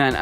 Man,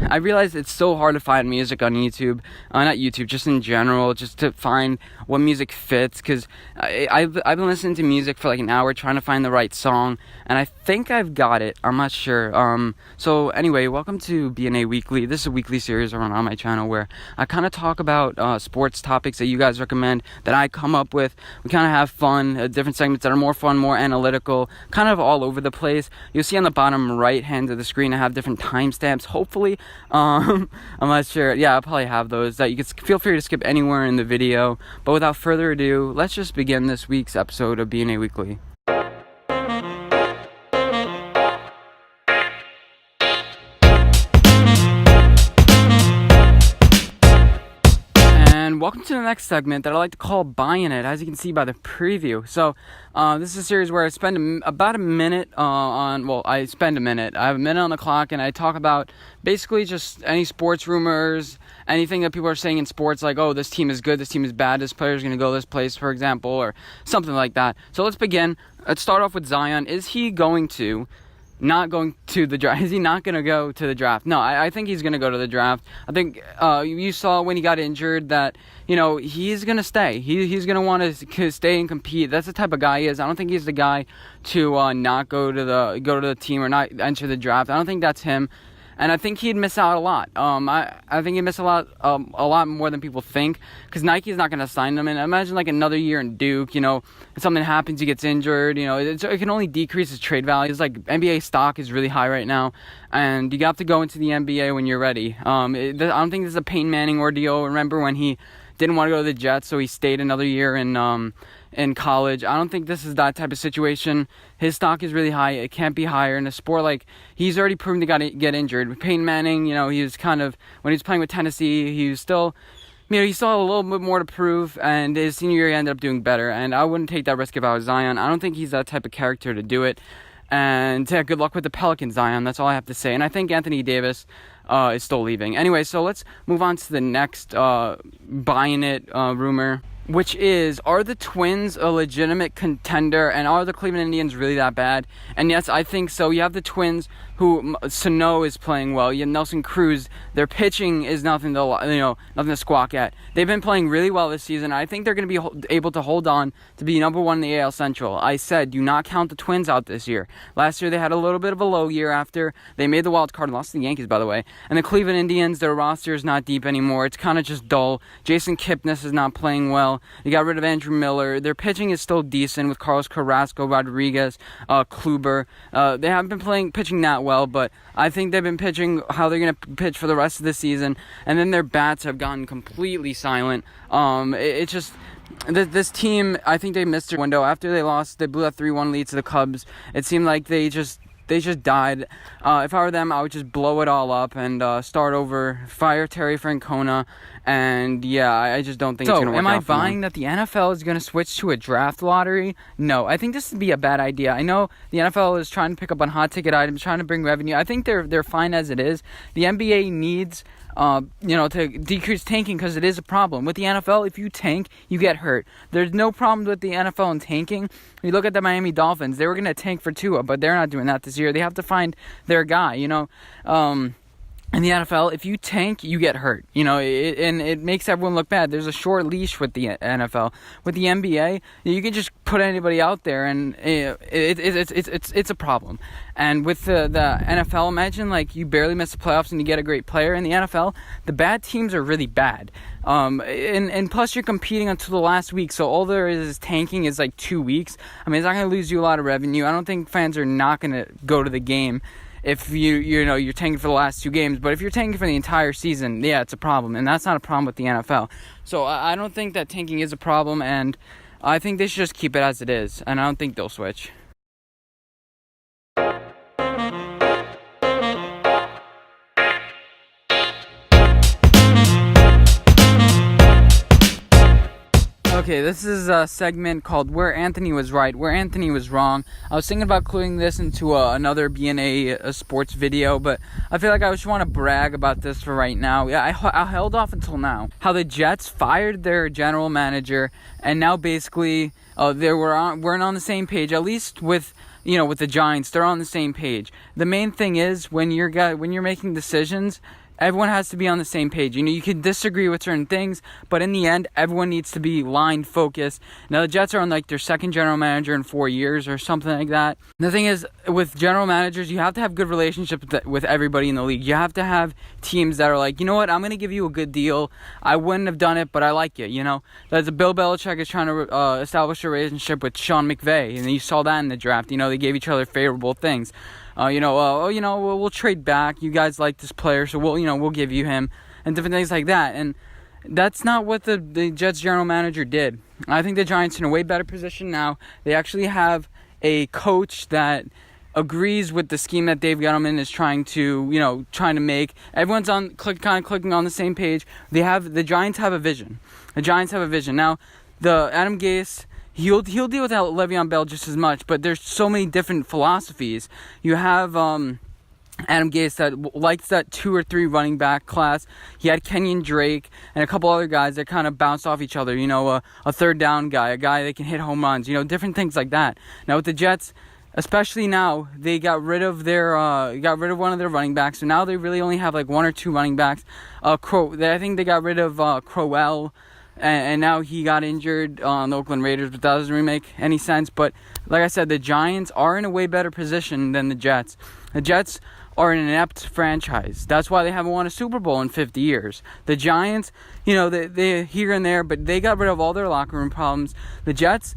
I realize it's so hard to find music on YouTube. Not YouTube, just in general, just to find what music fits. Because I've been listening to music for like an hour trying to find the right song. And I think I've got it. I'm not sure. So anyway, welcome to BnA Weekly. This is a weekly series on my channel where I kind of talk about sports topics that you guys recommend, that I come up with. We kind of have fun, different segments that are more fun, more analytical, kind of all over the place. You'll see on the bottom right hand of the screen I have different timestamps. Hopefully, I'm not sure. Yeah, I'll probably have those. That you can feel free to skip anywhere in the video. But without further ado, let's just begin this week's episode of BnA Weekly. And welcome to the next segment that I like to call Buyin It, as you can see by the preview. So, this is a series where I spend about a minute I spend a minute. I have a minute on the clock, and I talk about basically just any sports rumors, anything that people are saying in sports, like, oh, this team is good, this team is bad, this player is going to go this place, for example, or something like that. So let's begin. Let's start off with Zion. Is he not going to the draft? Is he not going to go to the draft? No, I think he's going to go to the draft. I think you saw when he got injured that, he's going to stay. He's going to want to stay and compete. That's the type of guy he is. I don't think he's the guy to not go to the team or not enter the draft. I don't think that's him. And I think he'd miss out a lot. I think he'd miss a lot more than people think, because Nike's not going to sign him. And imagine like another year in Duke. If something happens, he gets injured. It can only decrease his trade value. It's like NBA stock is really high right now, and you have to go into the NBA when you're ready. I don't think this is a Peyton Manning ordeal. Remember when he didn't want to go to the Jets, so he stayed another year in college. I don't think this is that type of situation. His stock is really high. It can't be higher in a sport like he's already proven to get injured. With Peyton Manning, he was kind of, when he was playing with Tennessee, he was still, he still had a little bit more to prove, and his senior year he ended up doing better, and I wouldn't take that risk if I was Zion. I don't think he's that type of character to do it. And yeah, good luck with the Pelicans, Zion. That's all I have to say. And I think Anthony Davis is still leaving. Anyway, so let's move on to the next Buyin It rumor, which is, are the Twins a legitimate contender, and are the Cleveland Indians really that bad? And yes, I think so. You have the Twins, who Sano is playing well. You have Nelson Cruz. Their pitching is nothing to squawk at. They've been playing really well this season. I think they're going to be able to hold on to be number one in the AL Central. I said, do not count the Twins out this year. Last year they had a little bit of a low year after they made the wild card and lost to the Yankees, by the way. And the Cleveland Indians, their roster is not deep anymore. It's kind of just dull. Jason Kipnis is not playing well. You got rid of Andrew Miller. Their pitching is still decent with Carlos Carrasco, Rodriguez, Kluber. They haven't been pitching that well, but I think they've been pitching how they're going to pitch for the rest of the season. And then their bats have gotten completely silent. It's just, this team, I think they missed their window. After they lost, they blew a 3-1 lead to the Cubs. It seemed like they just died. If I were them, I would just blow it all up and start over, fire Terry Francona, and yeah, I just don't think it's going to work out. So, am I buying that the NFL is going to switch to a draft lottery? No, I think this would be a bad idea. I know the NFL is trying to pick up on hot ticket items, trying to bring revenue. I think they're fine as it is. The NBA needs to decrease tanking, because it is a problem. With the NFL, if you tank, you get hurt. There's no problem with the NFL and tanking. You look at the Miami Dolphins, they were going to tank for Tua, but they're not doing that this year. They have to find their guy, in the NFL, if you tank, you get hurt, and it makes everyone look bad. There's a short leash with the NFL. With the NBA, you can just put anybody out there, and it's a problem. And with the NFL, imagine like you barely miss the playoffs and you get a great player. In the NFL, the bad teams are really bad. And plus you're competing until the last week, so all there is tanking is like 2 weeks. I mean, it's not going to lose you a lot of revenue. I don't think fans are not going to go to the game if you're tanking for the last 2 games. But if you're tanking for the entire season, yeah, it's a problem, and that's not a problem with the NFL. So I don't think that tanking is a problem, and I think they should just keep it as it is, and I don't think they'll switch. Okay, this is a segment called Where Anthony Was Right, Where Anthony Was Wrong. I was thinking about including this into another BnA sports video, but I feel like I just want to brag about this for right now. Yeah, I held off until now. How the Jets fired their general manager, and now basically they weren't on the same page, at least with with the Giants, they're on the same page. The main thing is when you're making decisions, everyone has to be on the same page. You can disagree with certain things, but in the end, everyone needs to be line focused. Now, the Jets are on like their second general manager in 4 years or something like that. The thing is, with general managers, you have to have good relationships with everybody in the league. You have to have teams that are like, you know what, I'm going to give you a good deal. I wouldn't have done it, but I like you. That's Bill Belichick is trying to establish a relationship with Sean McVay, and you saw that in the draft. They gave each other favorable things. We'll trade back. You guys like this player, so we'll give you him, and different things like that. And that's not what the Jets general manager did. I think the Giants are in a way better position now. They actually have a coach that agrees with the scheme that Dave Gettleman is trying to make. Everyone's clicking on the same page. The Giants have a vision. The Giants have a vision. Now, the Adam Gase, He'll deal with Le'Veon Bell just as much, but there's so many different philosophies. You have Adam Gase that likes that 2 or 3 running back class. He had Kenyon Drake and a couple other guys that kind of bounce off each other. A third down guy, a guy that can hit home runs. Different things like that. Now with the Jets, especially now, they got rid of one of their running backs, so now they really only have like 1 or 2 running backs. I think they got rid of Crowell. And now he got injured on the Oakland Raiders, but that doesn't really make any sense. But like I said, the Giants are in a way better position than the Jets. The Jets are an inept franchise. That's why they haven't won a Super Bowl in 50 years. The Giants, they here and there, but they got rid of all their locker room problems. The Jets,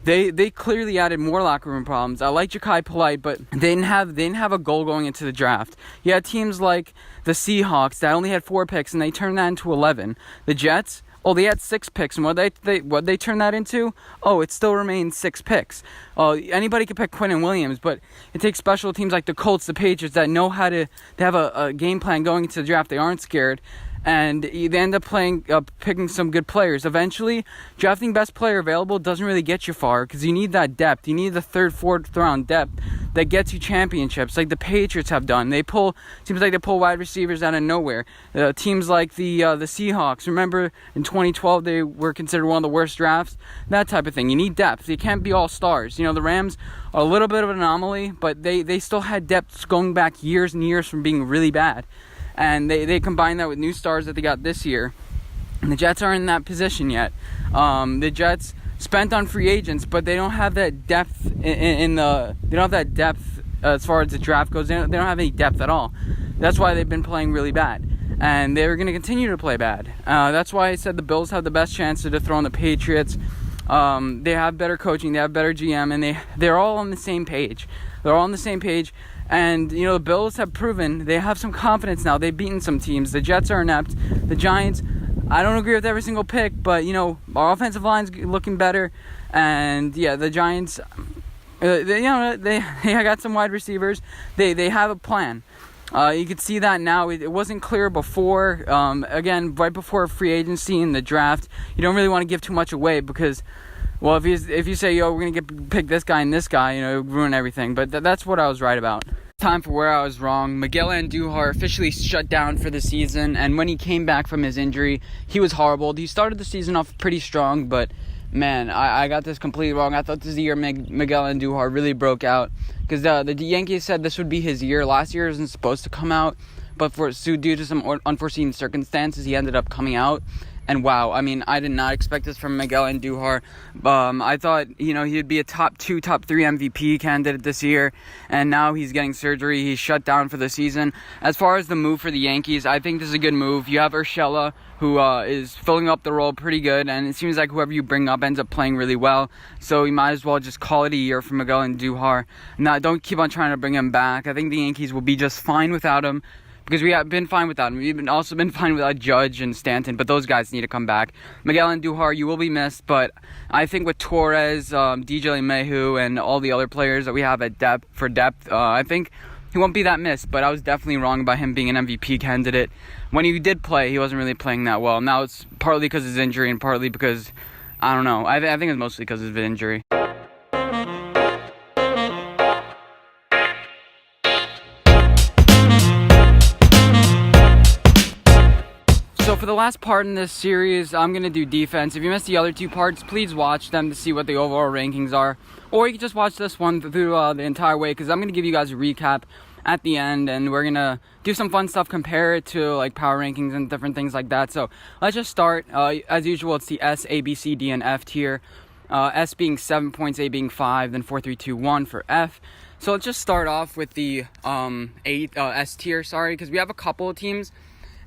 they clearly added more locker room problems. I like Ja'Kai Polite, but they didn't have a goal going into the draft. You had teams like the Seahawks that only had 4 picks, and they turned that into 11. The Jets, they had 6 picks, and what they turn that into? It still remains 6 picks. Anybody could pick Quinnen Williams, but it takes special teams like the Colts, the Patriots that know how to have a game plan going into the draft. They aren't scared, and they end up picking some good players. Eventually, drafting best player available doesn't really get you far because you need that depth. You need the 3rd, 4th round depth that gets you championships, like the Patriots have done. Seems like they pull wide receivers out of nowhere. Teams like the Seahawks, remember in 2012 they were considered one of the worst drafts. That type of thing. You need depth. You can't be all stars. The Rams are a little bit of an anomaly, but they still had depth going back years and years from being really bad. And they combine that with new stars that they got this year. And the Jets aren't in that position yet. The Jets spent on free agents, but they don't have that depth they don't have that depth as far as the draft goes. They don't have any depth at all. That's why they've been playing really bad. And they're going to continue to play bad. That's why I said the Bills have the best chance to dethrone the Patriots. They have better coaching. They have better GM. And they're all on the same page. They're all on the same page. And, the Bills have proven they have some confidence now. They've beaten some teams. The Jets are inept. The Giants, I don't agree with every single pick, but, our offensive line's looking better. And, yeah, the Giants, they got some wide receivers. They have a plan. You can see that now. It wasn't clear before. Again, right before free agency and the draft, you don't really want to give too much away because, well, if you say, we're going to pick this guy and this guy, it would ruin everything. But that's what I was right about. Time for where I was wrong. Miguel Andujar officially shut down for the season, and when he came back from his injury, he was horrible. He started the season off pretty strong, but man, I got this completely wrong. I thought this is the year Miguel Andujar really broke out because the Yankees said this would be his year. Last year wasn't supposed to come out, but due to some unforeseen circumstances, he ended up coming out. And wow, I did not expect this from Miguel Andujar. I thought, he'd be a top 2, top 3 MVP candidate this year, and now he's getting surgery. He's shut down for the season. As far as the move for the Yankees, I think this is a good move. You have Urshela, who is filling up the role pretty good, and it seems like whoever you bring up ends up playing really well. So you might as well just call it a year for Miguel Andujar. Now, don't keep on trying to bring him back. I think the Yankees will be just fine without him. Because we have been fine without him. We've also been fine without Judge and Stanton, but those guys need to come back. Miguel Andujar, you will be missed, but I think with Torres, DJ LeMahieu, and all the other players that we have at depth, I think he won't be that missed. But I was definitely wrong about him being an MVP candidate. When he did play, he wasn't really playing that well. Now it's partly because of his injury and partly because, I don't know. I think it's mostly because of his injury. So for the last part in this series, I'm going to do defense. If you missed the other 2 parts, please watch them to see what the overall rankings are. Or you can just watch this one through the entire way, because I'm going to give you guys a recap at the end, and we're going to do some fun stuff, compare it to like power rankings and different things like that. So let's just start. As usual, it's the S, A, B, C, D, and F tier. S being 7 points, A being 5, then 4, 3, 2, 1 for F. So let's just start off with the S tier, because we have a couple of teams,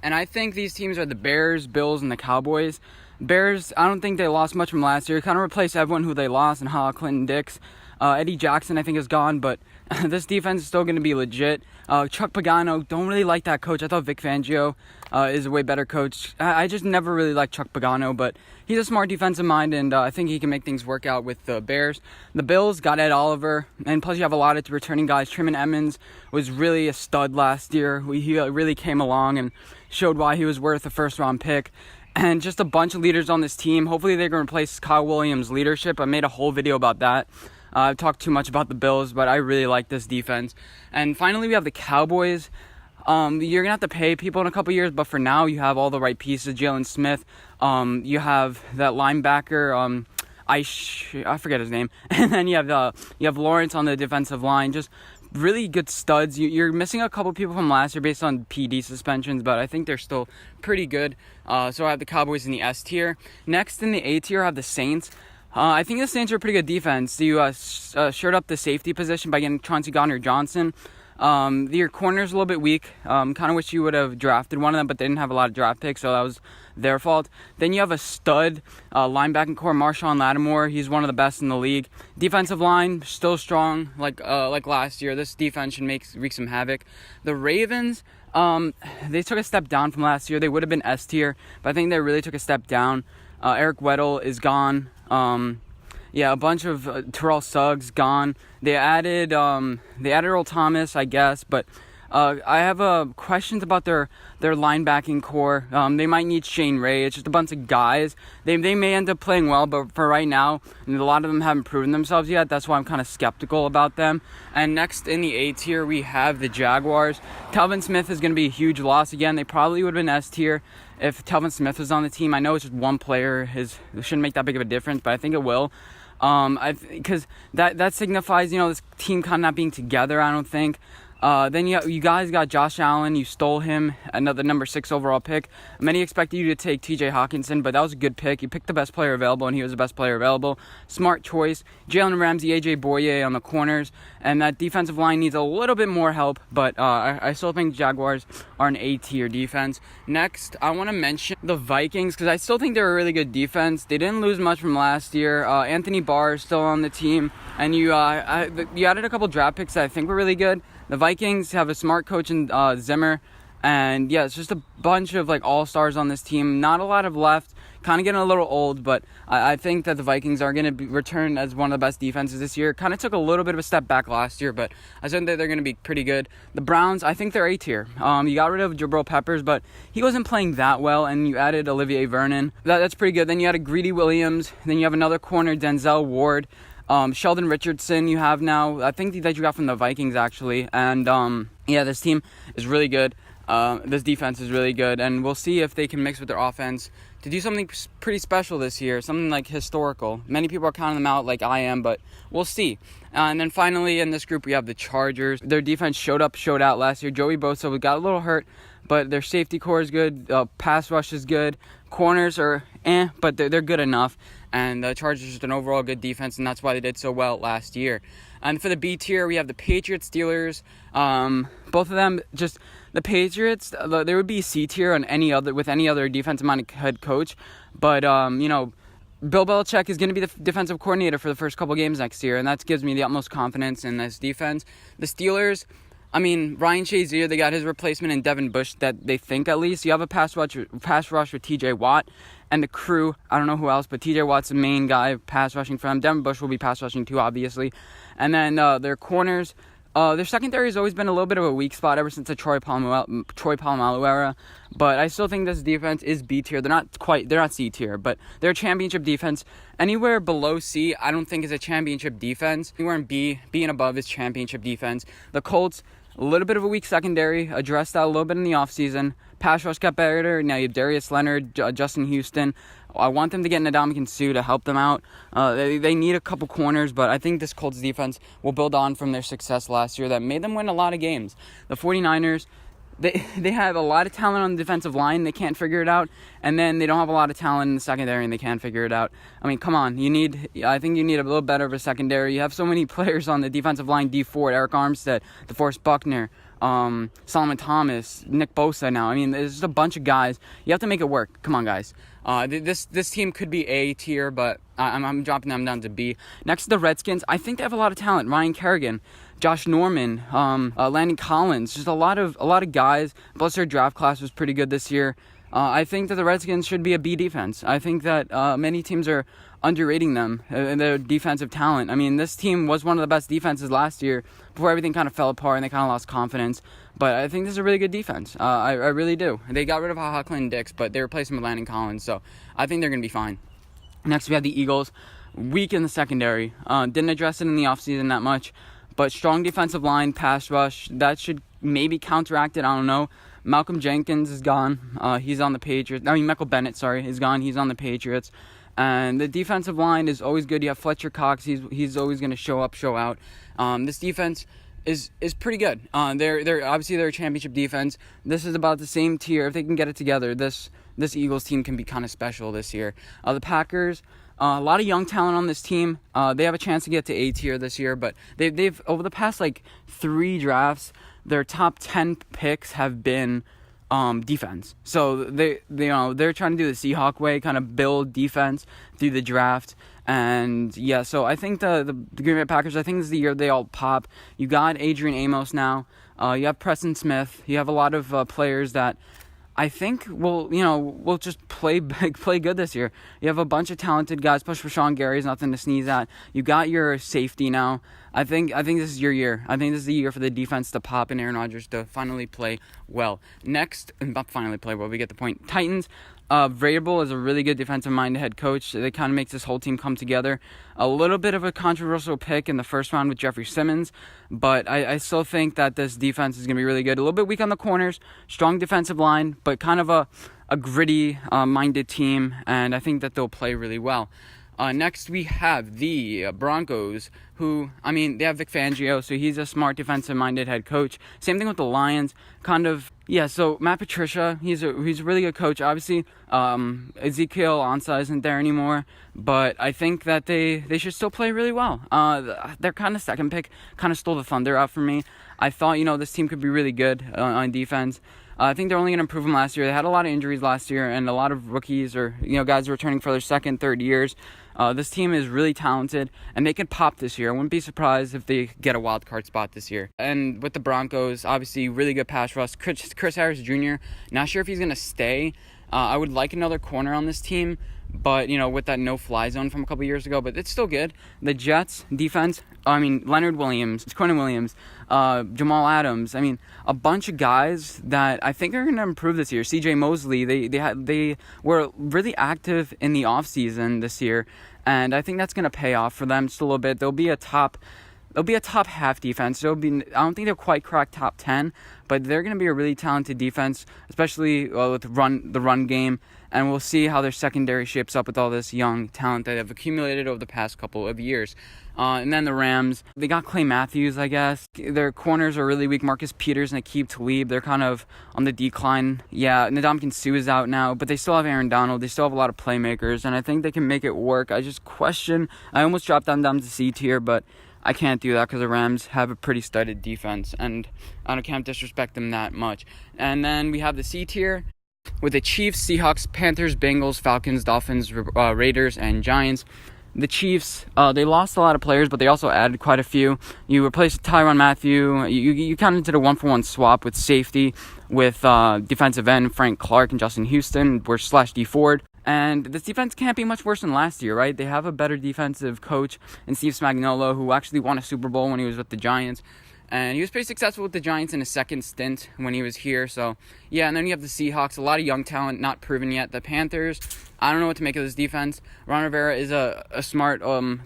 and I think these teams are the Bears, Bills, and the Cowboys. Bears, I don't think they lost much from last year. Kind of replaced everyone who they lost, and Clinton Dix. Eddie Jackson, I think, is gone, but this defense is still going to be legit. Chuck Pagano, don't really like that coach. I thought Vic Fangio is a way better coach. I just never really liked Chuck Pagano, but he's a smart defensive mind, and I think he can make things work out with the Bears. The Bills got Ed Oliver, and plus you have a lot of returning guys. Truman Emmons was really a stud last year. He really came along and showed why he was worth a first-round pick. And just a bunch of leaders on this team. Hopefully they're going to replace Kyle Williams' leadership. I made a whole video about that. I've talked too much about the Bills, but I really like this defense. And finally, we have the Cowboys. You're going to have to pay people in a couple years, but for now, you have all the right pieces. Jalen Smith. You have that linebacker. I forget his name. And then you have Lawrence on the defensive line. Just really good studs. You're missing a couple people from last year based on PD suspensions, but I think they're still pretty good. So I have the Cowboys in the S tier. Next in the A tier, I have the Saints. I think the Saints are a pretty good defense. You shored up the safety position by getting Chauncey Gardner-Johnson. Your corner's a little bit weak. Kind of wish you would have drafted one of them, but they didn't have a lot of draft picks, so that was their fault. Then you have a stud linebacking core, Marshawn Lattimore. He's one of the best in the league. Defensive line, still strong, like last year. This defense should wreak some havoc. The Ravens, they took a step down from last year. They would have been S tier, but I think they really took a step down. Eric Weddle is gone. A bunch of Terrell Suggs gone. They added Earl Thomas, I guess, but I have questions about their linebacking core. They might need Shane Ray. It's just a bunch of guys. They may end up playing well, but for right now, a lot of them haven't proven themselves yet. That's why I'm kind of skeptical about them. And next in the A tier, we have the Jaguars. Telvin Smith is going to be a huge loss again. They probably would have been S tier if Telvin Smith was on the team. I know it's just one player. It shouldn't make that big of a difference, but I think it will. Because that signifies, this team kind of not being together, I don't think. Then you guys got Josh Allen. You stole him, another number 6 overall pick. Many expected you to take TJ Hawkinson, but that was a good pick. You picked the best player available, and he was the best player available. Smart choice. Jalen Ramsey, AJ Boye on the corners, and that defensive line needs a little bit more help, but I still think Jaguars are an A-tier defense. Next, I want to mention the Vikings, because I still think they're a really good defense. They didn't lose much from last year. Anthony Barr is still on the team, and you added a couple draft picks that I think were really good. The Vikings have a smart coach in Zimmer, and it's just a bunch of all-stars on this team. Not a lot of left, kind of getting a little old, but I think that the Vikings are going to return as one of the best defenses this year. Kind of took a little bit of a step back last year, but I think that they're going to be pretty good. The Browns, I think they're A tier. You got rid of Jabril Peppers, but he wasn't playing that well, and you added Olivier Vernon. That's pretty good. Then you had a Greedy Williams. Then you have another corner, Denzel Ward. Sheldon Richardson you have now. I think that you got from the Vikings, actually. And, this team is really good. This defense is really good. And we'll see if they can mix with their offense to do something pretty special this year. Something, historical. Many people are counting them out like I am, but we'll see. And then finally, in this group, we have the Chargers. Their defense showed out last year. Joey Bosa got a little hurt, but their safety core is good. Pass rush is good. Corners are but they're good enough. And the Chargers are an overall good defense, and that's why they did so well last year. And for the B tier, we have the Patriots, Steelers. Both of them, just the Patriots, they would be C tier on with any other defensive-minded head coach. But, Bill Belichick is going to be the defensive coordinator for the first couple games next year, and that gives me the utmost confidence in this defense. The Steelers, Ryan Shazier, they got his replacement in Devin Bush, that they think at least. You have a pass rush with TJ Watt. And the crew, I don't know who else, but TJ Watt's the main guy pass rushing for them. Devin Bush will be pass rushing too, obviously. And then their corners, their secondary has always been a little bit of a weak spot ever since the Troy Polamalu era. But I still think this defense is B tier. They're not C tier, but they're a championship defense. Anywhere below C, I don't think is a championship defense. Anywhere in B and above is championship defense. The Colts, a little bit of a weak secondary, addressed that a little bit in the offseason, pass rush got better. Now you have Darius Leonard, Justin Houston. I want them to get Ndamukong Suh to help them out. They need a couple corners, but I think this Colts defense will build on from their success last year that made them win a lot of games. The 49ers, they have a lot of talent on the defensive line. They can't figure it out. And then they don't have a lot of talent in the secondary, and they can't figure it out. I mean, come on. I think you need a little better of a secondary. You have so many players on the defensive line, D Ford, Eric Armstead, DeForest Buckner, Solomon Thomas, Nick Bosa now. I mean, there's just a bunch of guys. You have to make it work. Come on, guys. This team could be A tier, but I'm dropping them down to B. Next, the Redskins. I think they have a lot of talent. Ryan Kerrigan, Josh Norman, Landon Collins. Just a lot of guys. Plus, their draft class was pretty good this year. I think that the Redskins should be a B defense. I think that many teams are underrating them and their defensive talent. I mean, this team was one of the best defenses last year before everything kind of fell apart and they kind of lost confidence. But I think this is a really good defense. I really do. They got rid of Clinton Dix, but they replaced him with Landon Collins, so I think they're going to be fine. Next, we have the Eagles. Weak in the secondary. Didn't address it in the offseason that much, but strong defensive line, pass rush, that should maybe counteract it. I don't know. Malcolm Jenkins is gone. He's on the Patriots. Michael Bennett, is gone. He's on the Patriots. And the defensive line is always good. You have Fletcher Cox. He's always going to show up, show out. This defense is pretty good. They're obviously they're a championship defense. This is about the same tier. If they can get it together, this Eagles team can be kind of special this year. The Packers, a lot of young talent on this team. They have a chance to get to A tier this year, but they've over the past 3 drafts, their top 10 picks have been defense. So they're trying to do the Seahawk way, kind of build defense through the draft. And yeah, so I think the Green Bay Packers, I think this is the year they all pop. You got Adrian Amos now. You have Preston Smith. You have a lot of players that I think will just play good this year. You have a bunch of talented guys. Plus Rashawn Gary is nothing to sneeze at. You got your safety now. I think this is your year. I think this is the year for the defense to pop and Aaron Rodgers to finally play well. Next, not finally play well, we get the point. Titans. Vrabel is a really good defensive-minded head coach. It kind of makes this whole team come together. A little bit of a controversial pick in the first round with Jeffrey Simmons, but I still think that this defense is going to be really good. A little bit weak on the corners, strong defensive line, but kind of a gritty-minded team, and I think that they'll play really well. Next, we have the Broncos, who, they have Vic Fangio, so he's a smart defensive-minded head coach. Same thing with the Lions, so Matt Patricia, he's a really good coach. Obviously, Ezekiel Ansah isn't there anymore, but I think that they should still play really well. Their kind of second pick kind of stole the thunder out for me. I thought, this team could be really good on defense. I think they're only going to improve them last year. They had a lot of injuries last year and a lot of rookies or, guys returning for their second, third years. This team is really talented, and they could pop this year. I wouldn't be surprised if they get a wild card spot this year. And with the Broncos, obviously, really good pass rush. Chris Harris Jr., not sure if he's going to stay. I would like another corner on this team, but, with that no-fly zone from a couple years ago, but it's still good. The Jets defense, Leonard Williams, Quentin Williams, Jamal Adams, a bunch of guys that I think are going to improve this year. CJ Mosley, they were really active in the offseason this year, and I think that's going to pay off for them just a little bit. They'll be a top half defense. I don't think they'll quite crack top 10, but they're going to be a really talented defense, especially with the run game. And we'll see how their secondary shapes up with all this young talent that have accumulated over the past couple of years. And then the Rams, they got Clay Matthews, I guess. Their corners are really weak. Marcus Peters and Aqib Talib, they're kind of on the decline. Yeah, Ndamukong Suh is out now, but they still have Aaron Donald. They still have a lot of playmakers, and I think they can make it work. I almost dropped them down to C tier, but I can't do that because the Rams have a pretty studded defense, and I can't disrespect them that much. And then we have the C tier with the Chiefs, Seahawks, Panthers, Bengals, Falcons, Dolphins, Raiders, and Giants. The Chiefs, they lost a lot of players, but they also added quite a few. You replaced Tyrann Mathieu. You kind of did a 1-for-1 swap with safety with defensive end Frank Clark and Justin Houston, / D Ford. And this defense can't be much worse than last year, right? They have a better defensive coach in Steve Spagnuolo, who actually won a Super Bowl when he was with the Giants. And he was pretty successful with the Giants in his second stint when he was here. So, yeah, and then you have the Seahawks, a lot of young talent, not proven yet. The Panthers, I don't know what to make of this defense. Ron Rivera is a smart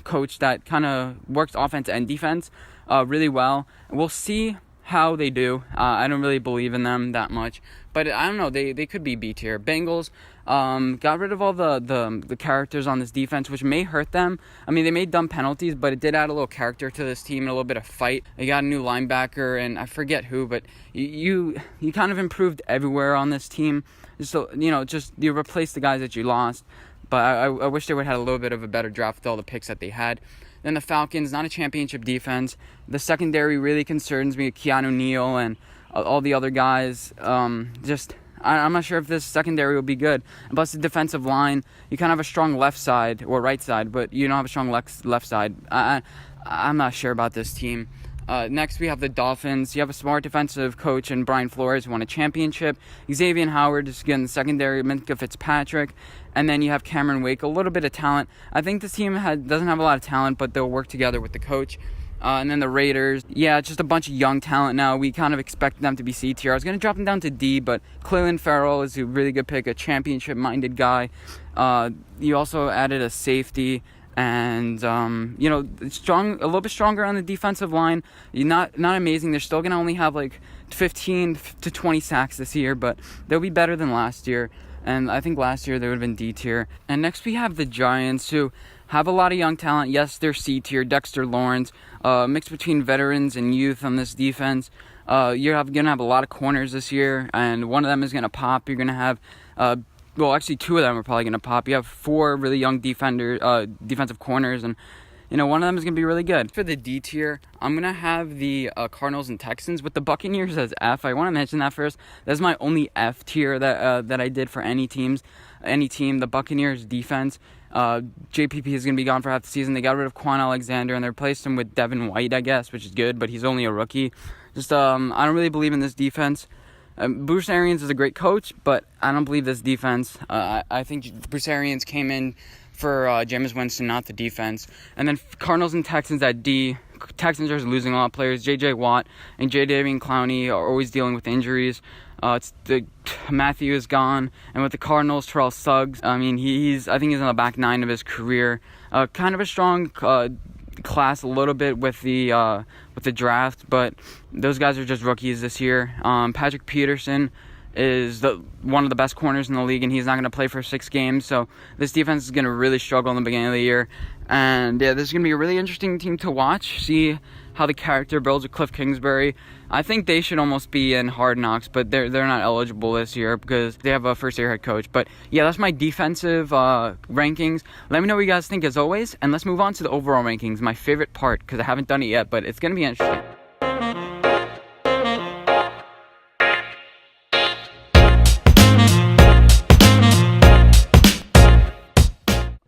coach that kind of works offense and defense really well. We'll see how they do. I don't really believe in them that much, but I don't know. They could be B tier. Bengals got rid of all the characters on this defense, which may hurt them. I mean, they made dumb penalties, but it did add a little character to this team and a little bit of fight. They got a new linebacker, and I forget who, but you kind of improved everywhere on this team. So just you replaced the guys that you lost. But I wish they would have had a little bit of a better draft with all the picks that they had. Then the Falcons, not a championship defense. The secondary really concerns me. Keanu Neal and all the other guys. I'm not sure if this secondary will be good. And plus the defensive line, you kind of have a strong left side or right side, but you don't have a strong left side. I'm not sure about this team. Next, we have the Dolphins. You have a smart defensive coach in Brian Flores who won a championship. Xavier Howard is again the secondary. Minkah Fitzpatrick. And then you have Cameron Wake, a little bit of talent. I think this team doesn't have a lot of talent, but they'll work together with the coach. And then the Raiders, it's just a bunch of young talent now. We kind of expect them to be C tier. I was going to drop them down to D, but Clelin Ferrell is a really good pick, a championship-minded guy. You also added a safety. And strong, a little bit stronger on the defensive line. Not amazing. They're still gonna only have like 15 to 20 sacks this year, but they'll be better than last year. And I think last year they would have been D tier. And next we have the Giants, who have a lot of young talent. Yes, they're C tier. Dexter Lawrence, mix between veterans and youth on this defense. You're gonna have a lot of corners this year, and one of them is gonna pop. You're gonna have actually, two of them are probably going to pop. You have 4 really young defensive corners, and one of them is going to be really good. For the D tier, I'm going to have the Cardinals and Texans with the Buccaneers as F. I want to mention that first. That's my only F tier that I did for any team. The Buccaneers defense. JPP is going to be gone for half the season. They got rid of Quan Alexander, and they replaced him with Devin White, I guess, which is good, but he's only a rookie. I don't really believe in this defense. Bruce Arians is a great coach, but I don't believe this defense. I think Bruce Arians came in for Jameis Winston, not the defense. And then Cardinals and Texans at D. Texans are losing a lot of players. J.J. Watt and Jadeveon Clowney are always dealing with injuries. Matthew is gone, and with the Cardinals, Terrell Suggs. I think he's on the back 9 of his career. Kind of a strong class a little bit with the draft, but those guys are just rookies this year. Patrick Peterson is one of the best corners in the league, and he's not going to play for 6 games, so this defense is going to really struggle in the beginning of the year. And this is going to be a really interesting team to watch, see how the character builds with Cliff Kingsbury. I think they should almost be in Hard Knocks, but they're not eligible this year because they have a first-year head coach. But that's my defensive rankings. Let me know what you guys think as always, and let's move on to the overall rankings, my favorite part, because I haven't done it yet, but it's going to be interesting.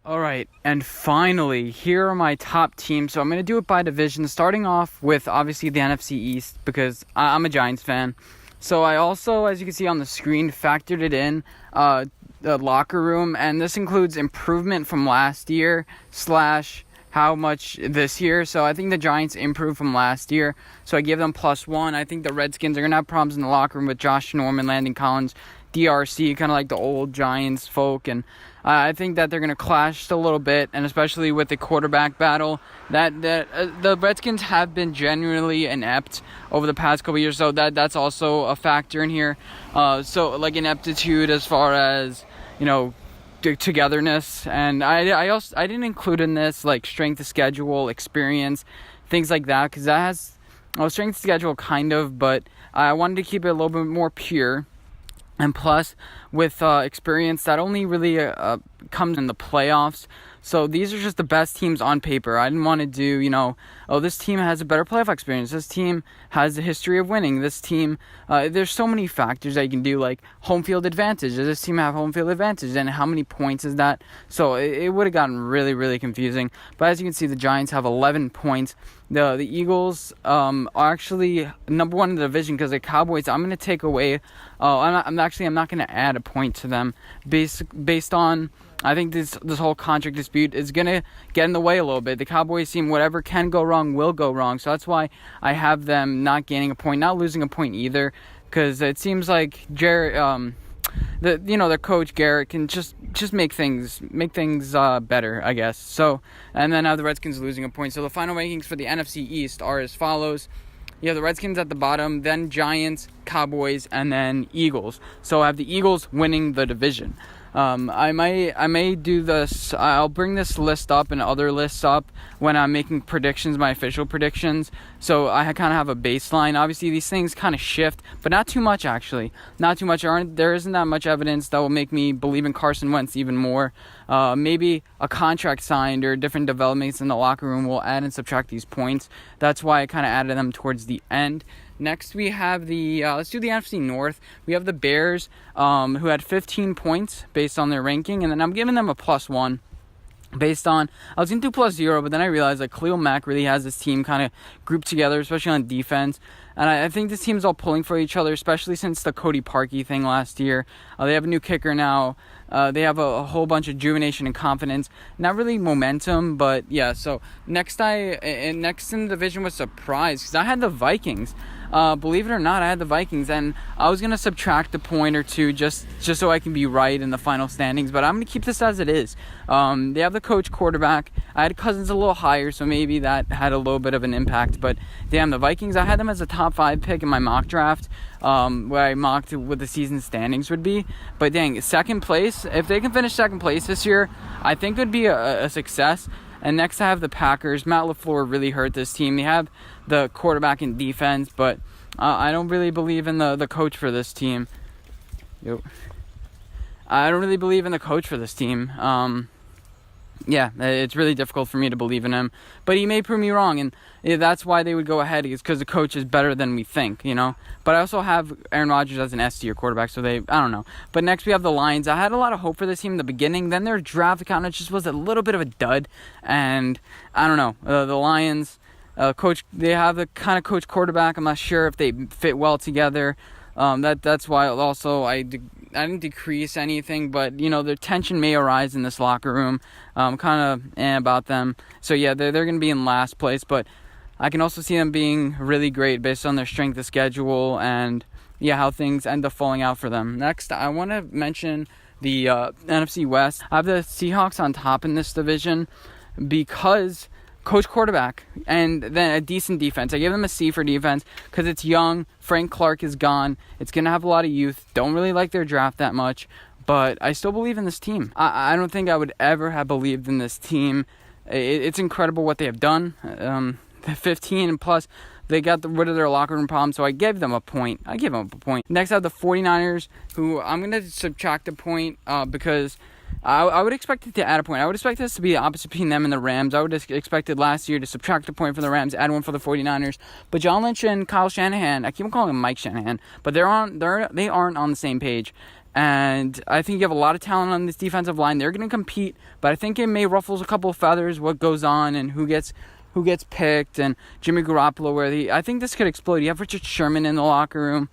Alright, and finally, here are my top teams. So I'm going to do it by division, starting off with, obviously, the NFC East, because I'm a Giants fan. So I also, as you can see on the screen, factored it in, the locker room, and this includes improvement from last year / how much this year. So I think the Giants improved from last year, so I give them +1. I think the Redskins are going to have problems in the locker room with Josh Norman, Landon Collins, DRC, kind of like the old Giants folk, and I think that they're going to clash a little bit, and especially with the quarterback battle, that the Redskins have been genuinely inept over the past couple years, so that's also a factor in here. So like ineptitude as far as togetherness, and I didn't include in this like strength of schedule, experience, things like that, because that has strength of schedule kind of, but I wanted to keep it a little bit more pure. And plus, with experience, that only really comes in the playoffs. So these are just the best teams on paper. I didn't want to do, this team has a better playoff experience. This team has a history of winning. This team, there's so many factors that you can do, like home field advantage. Does this team have home field advantage? And how many points is that? So it would have gotten really, really confusing. But as you can see, the Giants have 11 points. The Eagles are actually number 1 in the division, because the Cowboys, I'm going to take away, I'm not going to add a point to them based on, I think this whole contract dispute is going to get in the way a little bit. The Cowboys team, whatever can go wrong will go wrong. So that's why I have them not gaining a point, not losing a point either, because it seems like their coach Garrett can just make things better, I guess. So, and then now the Redskins losing a point. So the final rankings for the NFC East are as follows. You have the Redskins at the bottom, then Giants, Cowboys, and then Eagles. So I have the Eagles winning the division. I may do this. I'll bring this list up and other lists up when I'm making predictions, my official predictions. So I kind of have a baseline. Obviously, these things kind of shift, but not too much actually. Not too much. There isn't that much evidence that will make me believe in Carson Wentz even more. Maybe a contract signed or different developments in the locker room will add and subtract these points. That's why I kind of added them towards the end. Next, we have let's do the NFC North. We have the Bears, who had 15 points based on their ranking, and then I'm giving them a +1 based on, I was going to do +0, but then I realized that Khalil Mack really has this team kind of grouped together, especially on defense. And I think this team's all pulling for each other, especially since the Cody Parkey thing last year. They have a new kicker now. They have a whole bunch of rejuvenation and confidence. Not really momentum, but yeah. So next in the division was surprise because I had the Vikings. Believe it or not, I had the Vikings, and I was gonna subtract a point or two just so I can be right in the final standings. But I'm gonna keep this as it is. They have the coach quarterback. I had Cousins a little higher, so maybe that had a little bit of an impact. But damn, the Vikings, I had them as a top 5 pick in my mock draft, where I mocked what the season standings would be. But dang, second place, if they can finish second place this year, I think it would be a success. And next I have the Packers. Matt LaFleur really hurt this team. They have the quarterback and defense, but I don't really believe in the coach for this team. I don't really believe in the coach for this team. Yeah, it's really difficult for me to believe in him. But he may prove me wrong, and that's why they would go ahead, is because the coach is better than we think, you know. But I also have Aaron Rodgers as an S-tier quarterback, so I don't know. But next we have the Lions. I had a lot of hope for this team in the beginning. Then their draft kind of just was a little bit of a dud. And I don't know. The Lions, they have the kind of coach quarterback. I'm not sure if they fit well together. That's why also I didn't decrease anything, but you know, the tension may arise in this locker room. Kind of about them. So yeah, they're going to be in last place, but I can also see them being really great based on their strength of schedule and yeah, how things end up falling out for them. Next, I want to mention the NFC West. I have the Seahawks on top in this division because coach quarterback and then a decent defense. I give them a C for defense because it's young. Frank Clark is gone. It's going to have a lot of youth. Don't really like their draft that much, but I still believe in this team. I don't think I would ever have believed in this team. It's incredible what they have done. The 15 and plus, they got rid of their locker room problems, so I gave them a point. Next, I have the 49ers, who I'm going to subtract a point because I would expect it to add a point. I would expect this to be the opposite between them and the Rams. I would have expected last year to subtract a point for the Rams, add one for the 49ers. But John Lynch and Kyle Shanahan, I keep calling him Mike Shanahan, but they aren't on the same page. And I think you have a lot of talent on this defensive line. They're going to compete, but I think it may ruffle a couple of feathers what goes on and who gets picked, and Jimmy Garoppolo, I think this could explode. You have Richard Sherman in the locker room.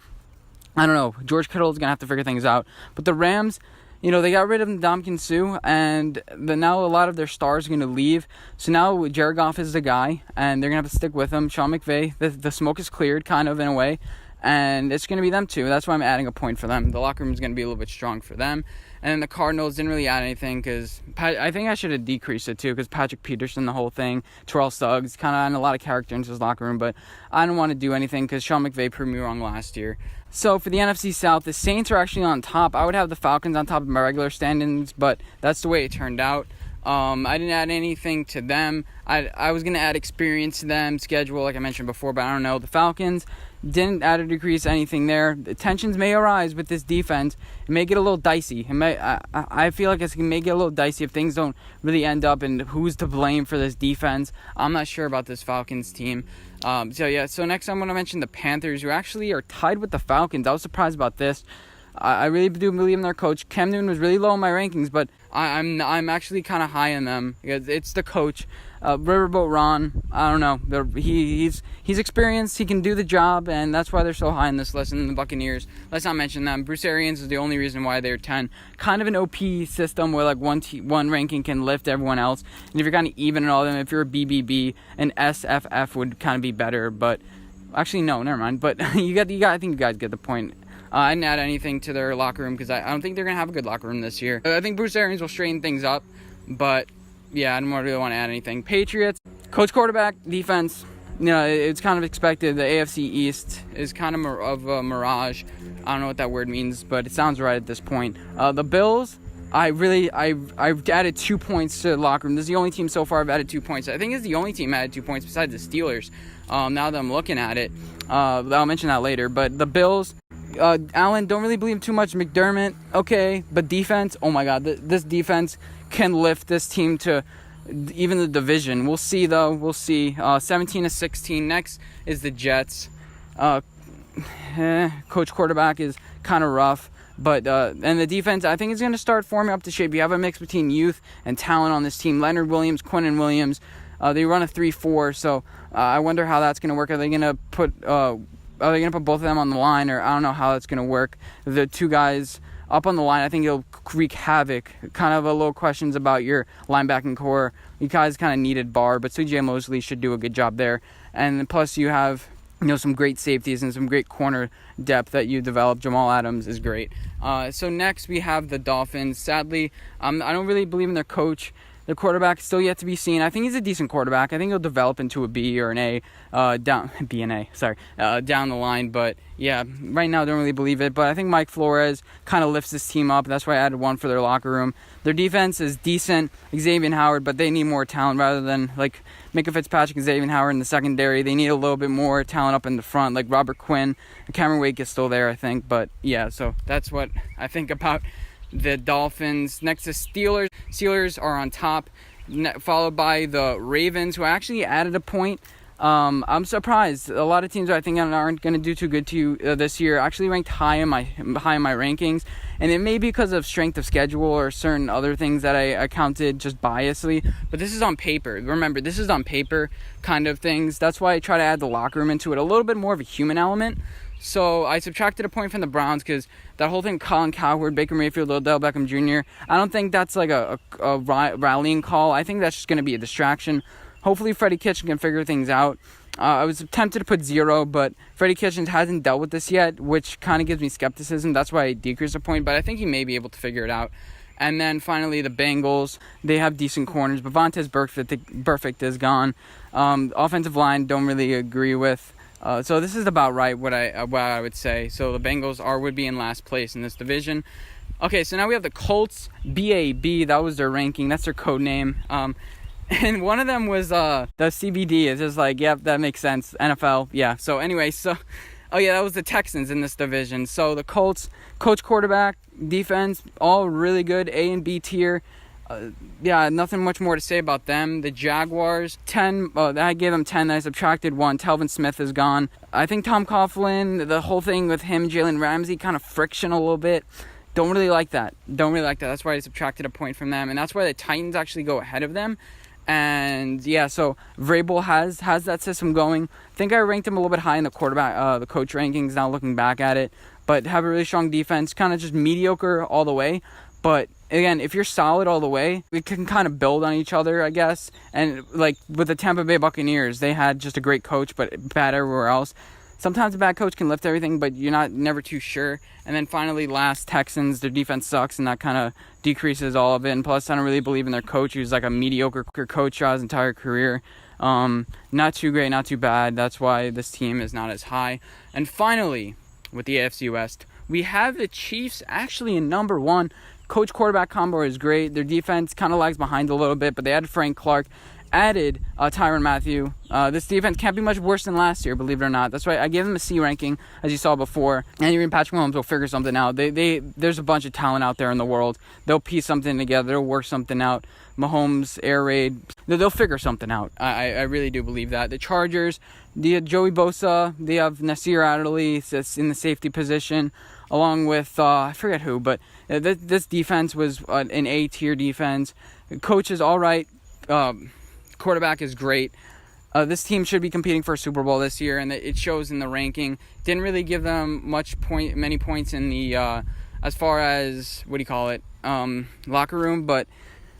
I don't know. George Kittle is going to have to figure things out. But the Rams, you know, they got rid of Ndamukong Suh, and now a lot of their stars are going to leave. So now Jared Goff is the guy, and they're going to have to stick with him. Sean McVay, the smoke is cleared, kind of, in a way. And it's going to be them too. That's why I'm adding a point for them. The locker room is going to be a little bit strong for them. And then the Cardinals didn't really add anything because I think I should have decreased it too because Patrick Peterson, the whole thing, Terrell Suggs, kind of had a lot of character into his locker room. But I don't want to do anything because Sean McVay proved me wrong last year. So for the NFC South, the Saints are actually on top. I would have the Falcons on top of my regular standings, but that's the way it turned out. I didn't add anything to them. I was going to add experience to them, schedule, like I mentioned before, but I don't know. The Falcons didn't add or decrease anything there. The tensions may arise with this defense. It may get a little dicey. I feel like it may get a little dicey if things don't really end up and who's to blame for this defense. I'm not sure about this Falcons team. So next I'm going to mention the Panthers, who actually are tied with the Falcons. I was surprised about this. I really do believe in their coach. Cam Newton was really low in my rankings, but I'm actually kind of high in them because it's the coach. Riverboat Ron, I don't know. He's experienced. He can do the job, and that's why they're so high in this list. And the Buccaneers, let's not mention them. Bruce Arians is the only reason why they're 10. Kind of an OP system where like one ranking can lift everyone else. And if you're kind of even in all of them, if you're a BBB, an SFF would kind of be better. But actually, no, never mind. But I think you guys get the point. I didn't add anything to their locker room because I don't think they're going to have a good locker room this year. I think Bruce Arians will straighten things up, but yeah, I don't really want to add anything. Patriots, coach, quarterback, defense, it's kind of expected. The AFC East is kind of a mirage. I don't know what that word means, but it sounds right at this point. The Bills, I've added 2 points to the locker room. This is the only team so far I've added 2 points. I think it's the only team I added 2 points besides the Steelers. Now that I'm looking at it, I'll mention that later. But the Bills, Allen, don't really believe too much. McDermott, okay, but defense, oh my God, this defense can lift this team to even the division. We'll see though. We'll see. 17-16. Next is the Jets. Coach quarterback is kind of rough. But and the defense, I think, is going to start forming up to shape. You have a mix between youth and talent on this team. Leonard Williams, Quinnen Williams, they run a 3-4. So I wonder how that's going to work. Are they going to put both of them on the line, or I don't know how that's going to work. The two guys up on the line, I think it'll wreak havoc. Kind of a little questions about your linebacking core. You guys kind of needed Barr, but C.J. Mosley should do a good job there. And plus, you have some great safeties and some great corner depth that you developed. Jamal Adams is great. So next we have the Dolphins. Sadly, I don't really believe in their coach. Their quarterback is still yet to be seen. I think he's a decent quarterback. I think he'll develop into a B or an A, BnA, down the line. But yeah, right now I don't really believe it. But I think Mike Flores kind of lifts this team up. That's why I added one for their locker room. Their defense is decent. Xavier Howard, but they need more talent rather than like Micah Fitzpatrick and Xavier Howard in the secondary. They need a little bit more talent up in the front, like Robert Quinn. Cameron Wake is still there, I think. But yeah, so that's what I think about the Dolphins. Next is Steelers. Steelers are on top, followed by the Ravens, who actually added a point. I'm surprised. A lot of teams I think aren't going to do too good to you this year. Actually ranked high in my rankings, and it may be because of strength of schedule or certain other things that I counted just biasly. But this is on paper. Remember, this is on paper kind of things. That's why I try to add the locker room into it, a little bit more of a human element. So I subtracted a point from the Browns because that whole thing, Colin Cowherd, Baker Mayfield, Odell Beckham Jr., I don't think that's like a rallying call. I think that's just going to be a distraction. Hopefully Freddie Kitchens can figure things out. I was tempted to put 0, but Freddie Kitchens hasn't dealt with this yet, which kind of gives me skepticism. That's why I decreased a point, but I think he may be able to figure it out. And then finally the Bengals, they have decent corners. But Vontaze Burfict is gone. Offensive line, don't really agree with. So this is about right what I would say. So the Bengals would be in last place in this division. Okay, so now we have the Colts, BAB. That was their ranking. That's their code name. And one of them was the CBD. It's just like, yep, that makes sense. NFL, yeah. So anyway, that was the Texans in this division. So the Colts, coach, quarterback, defense, all really good, A and B tier. Nothing much more to say about them. The Jaguars, 10. I gave them 10. I subtracted 1. Telvin Smith is gone. I think Tom Coughlin, the whole thing with him, Jalen Ramsey, kind of friction a little bit. Don't really like that. That's why I subtracted a point from them, and that's why the Titans actually go ahead of them. And yeah, so Vrabel has that system going. I think I ranked him a little bit high in the quarterback, the coach rankings. Now looking back at it, but have a really strong defense. Kind of just mediocre all the way. But again, if you're solid all the way, we can kind of build on each other, I guess. And like with the Tampa Bay Buccaneers, they had just a great coach, but bad everywhere else. Sometimes a bad coach can lift everything, but you're never too sure. And then finally, last, Texans, their defense sucks, and that kind of decreases all of it. And plus, I don't really believe in their coach, who's like a mediocre coach throughout his entire career. Not too great, not too bad. That's why this team is not as high. And finally, with the AFC West, we have the Chiefs actually in number 1. Coach-quarterback combo is great. Their defense kind of lags behind a little bit, but they added Frank Clark, added Tyrann Mathieu. This defense can't be much worse than last year, believe it or not. That's why I gave them a C ranking, as you saw before. And even Patrick Mahomes will figure something out. There's a bunch of talent out there in the world. They'll piece something together. They'll work something out. Mahomes, air raid, they'll figure something out. I really do believe that. The Chargers, they have Joey Bosa. They have Nasir Adderley that's in the safety position, along with, I forget who, but this defense was an A-tier defense. Coach is all right. Quarterback is great. This team should be competing for a Super Bowl this year, and it shows in the ranking. Didn't really give them many points in the as far as locker room, but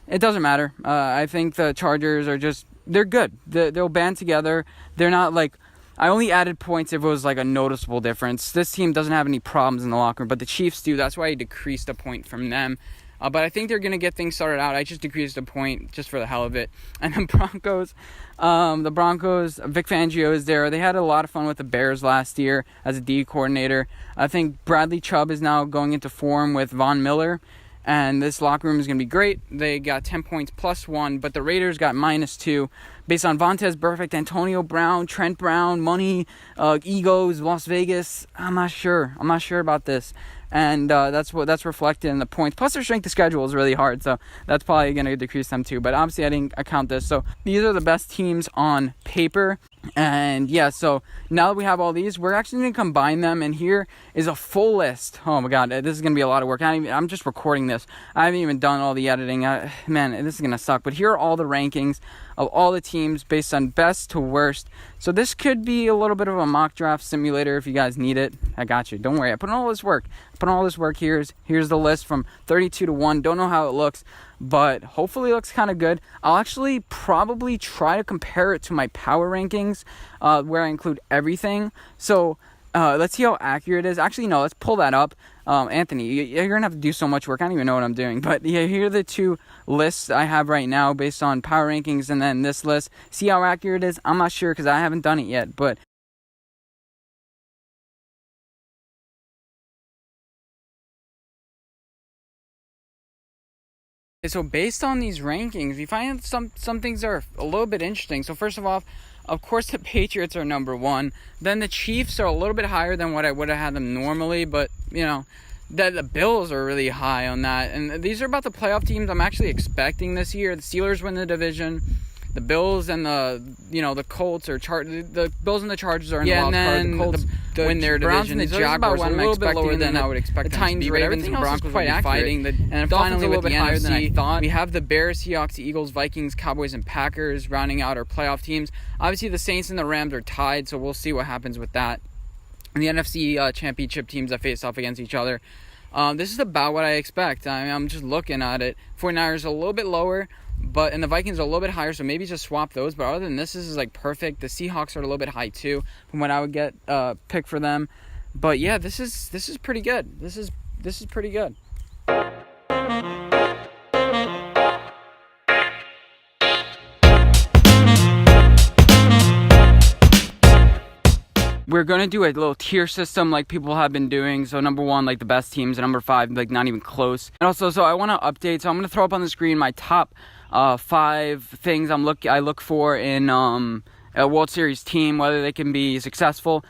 it doesn't matter. I think the Chargers they're good. They'll band together. They're not like, I only added points if it was like a noticeable difference. This team doesn't have any problems in the locker room, but the Chiefs do. That's why I decreased a point from them. But I think they're going to get things started out. I just decreased a point just for the hell of it. And the Broncos, Vic Fangio is there. They had a lot of fun with the Bears last year as a D coordinator. I think Bradley Chubb is now going into form with Von Miller. And this locker room is going to be great. They got 10 points +1, but the Raiders got -2 based on Vontaze Burfict, Antonio Brown, Trent Brown, money, egos, Las Vegas. I'm not sure about this. And that's reflected in the points. Plus, their strength of schedule is really hard, so that's probably going to decrease them too. But obviously, I didn't account this. So these are the best teams on paper. And yeah, so now that we have all these, we're actually going to combine them. And here is a full list. Oh my God, this is going to be a lot of work. I'm just recording this. I haven't even done all the editing. Man, this is going to suck. But here are all the rankings of all the teams based on best to worst. So this could be a little bit of a mock draft simulator if you guys need it. I got you. Don't worry. I put in all this work. Here's the list from 32 to 1. Don't know how it looks, but hopefully it looks kind of good. I'll actually probably try to compare it to my power rankings, where I include everything. So let's see how accurate it is. Actually, no, let's pull that up. Anthony, you're going to have to do so much work. I don't even know what I'm doing. But yeah, here are the two lists I have right now based on power rankings and then this list. See how accurate it is? I'm not sure because I haven't done it yet. But so based on these rankings, we find some things are a little bit interesting. So first of course, the Patriots are number 1. Then the Chiefs are a little bit higher than what I would have had them normally. But, the Bills are really high on that. And these are about the playoff teams I'm actually expecting this year. The Steelers win the division. The Bills and the Colts or the Bills and the Chargers are in the wild card. The Colts win their division. The Jaguars are a little bit lower than I would expect. The Titans, Ravens, and Broncos will be fighting. And finally, with the higher than I thought, we have the Bears, Seahawks, Eagles, Vikings, Cowboys, and Packers rounding out our playoff teams. Obviously, the Saints and the Rams are tied, so we'll see what happens with that. And the NFC championship teams that face off against each other. This is about what I expect. I'm just looking at it. 49ers are a little bit lower, and the Vikings are a little bit higher, so maybe just swap those. But other than this is like perfect. The Seahawks are a little bit high too, from what I would get pick for them. But yeah, this is pretty good. This is pretty good. We're going to do a little tier system like people have been doing. So number 1, like the best teams, and number 5, like not even close. And also, so I want to update. So I'm going to throw up on the screen my top 5 things I look for in a World Series team, whether they can be successful.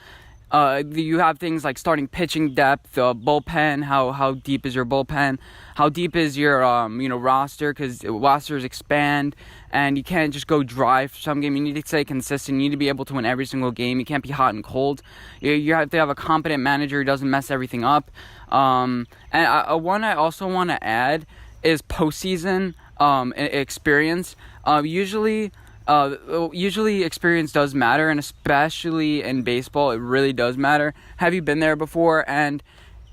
You have things like starting pitching depth, bullpen. How deep is your bullpen? How deep is your roster? Because rosters expand, and you can't just go dry for some game. You need to stay consistent. You need to be able to win every single game. You can't be hot and cold. You have to have a competent manager who doesn't mess everything up. And one I also want to add is postseason experience. Usually experience does matter, and especially in baseball, it really does matter. Have you been there before? And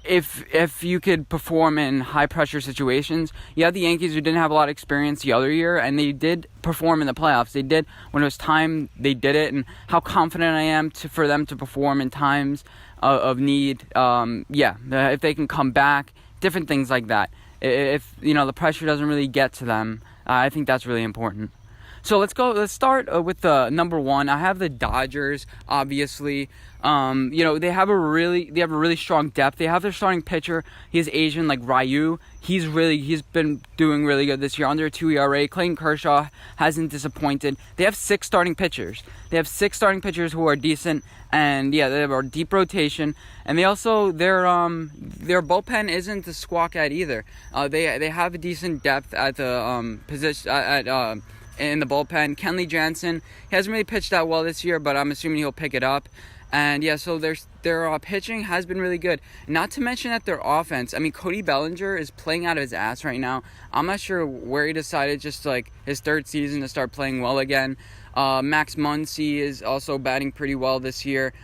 if you could perform in high pressure situations, you had the Yankees who didn't have a lot of experience the other year, and they did perform in the playoffs. They did when it was time. They did it, and how confident I am for them to perform in times of need. If they can come back, different things like that. If the pressure doesn't really get to them, I think that's really important. So let's start with the number 1. I have the Dodgers, obviously. They have a really strong depth. They have their starting pitcher. He's Asian, like Ryu. He's been doing really good this year, under a 2 ERA. Clayton Kershaw hasn't disappointed. They have 6 starting pitchers. They have 6 starting pitchers who are decent, and they have a deep rotation. And they also their bullpen isn't to squawk at either. They have a decent depth at the position in the bullpen. Kenley Jansen, he hasn't really pitched that well this year, but I'm assuming he'll pick it up. And so their pitching has been really good. Not to mention that their offense, Cody Bellinger is playing out of his ass right now. I'm not sure where he decided just like his 3rd season to start playing well again. Max Muncy is also batting pretty well this year,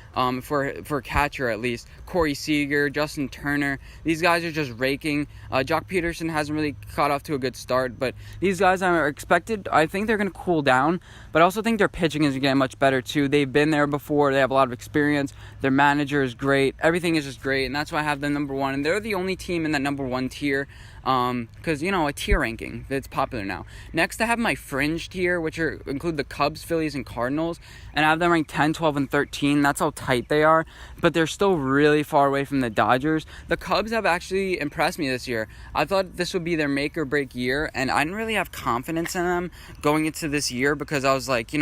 for catcher at least. Corey Seager, Justin Turner, these guys are just raking. Jock Peterson hasn't really caught off to a good start, but these guys are expected. I think they're going to cool down, but I also think their pitching is getting much better too. They've been there before. They have a lot of experience. Their manager is great. Everything is just great, and that's why I have them number 1. And they're the only team in that number 1 tier. because, a tier ranking that's popular now. Next, I have my fringe tier, which include the Cubs, Phillies, and Cardinals, and I have them ranked 10, 12, and 13. That's how tight they are, but they're still really far away from the Dodgers. The Cubs have actually impressed me this year. I thought this would be their make or break year, and I didn't really have confidence in them going into this year because I was like, they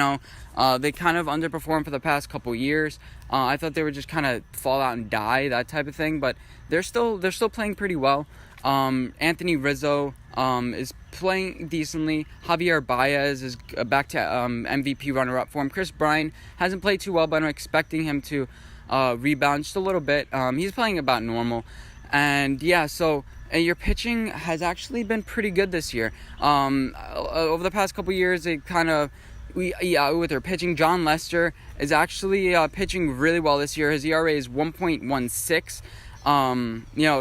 kind of underperformed for the past couple years. I thought they would just kind of fall out and die, that type of thing, but they're still playing pretty well. Anthony Rizzo is playing decently. Javier Baez is back to MVP runner-up form. Chris Bryant hasn't played too well, but I'm expecting him to rebound just a little bit. He's playing about normal. And yeah, so your pitching has actually been pretty good this year. Over the past couple years, it kind of... with their pitching, John Lester is actually pitching really well this year. His ERA is 1.16.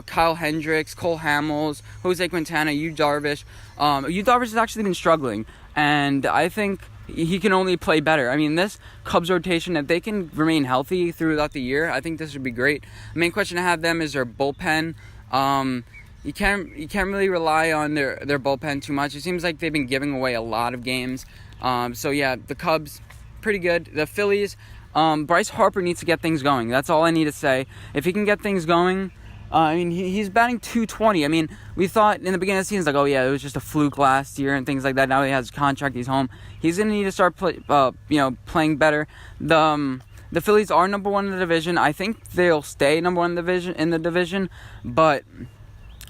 Kyle Hendricks, Cole Hamels, Jose Quintana, Yu Darvish. Yu Darvish has actually been struggling, and I think he can only play better. I mean, this Cubs rotation, if they can remain healthy throughout the year, I think this would be great. The main question I have them is their bullpen. You can't really rely on their bullpen too much. It seems like they've been giving away a lot of games. So yeah, the Cubs, pretty good. The Phillies, Bryce Harper needs to get things going. That's all I need to say. If he can get things going, he's batting .220. I mean, we thought in the beginning of the season, like, oh yeah, it was just a fluke last year and things like that. Now he has a contract, he's home. He's gonna need to start playing better. The Phillies are number one in the division. I think they'll stay number one in the division, but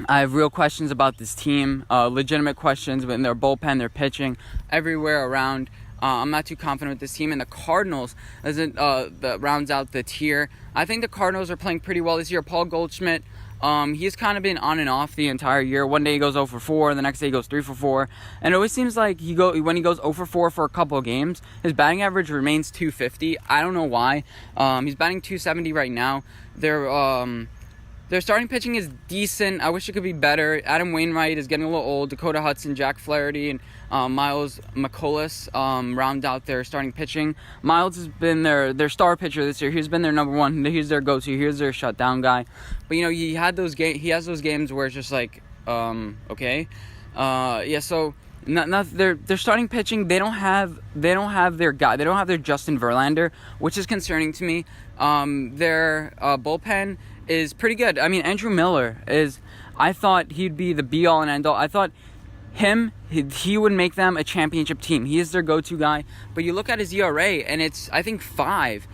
I have real questions about this team, legitimate questions in their bullpen, their pitching, everywhere around. I'm not too confident with this team. And the Cardinals, that rounds out the tier. I think the Cardinals are playing pretty well this year. Paul Goldschmidt, he's kind of been on and off the entire year. One day he goes 0 for 4, the next day he goes 3 for 4. And it always seems like when he goes 0 for 4 for a couple of games, his batting average remains .250. I don't know why. He's batting .270 right now. Their starting pitching is decent. I wish it could be better. Adam Wainwright is getting a little old. Dakota Hudson, Jack Flaherty, and Miles McCullough round out their starting pitching. Miles has been their star pitcher this year. He's been their number one. He's their go-to. He's their shutdown guy. But he has those games where it's just like, okay, So their starting pitching. They don't have their guy. They don't have their Justin Verlander, which is concerning to me. Their bullpen is pretty good. I mean, Andrew Miller I thought he'd be the be-all and end-all. I thought he would make them a championship team. He is their go-to guy. But you look at his ERA, and it's, I think, 5.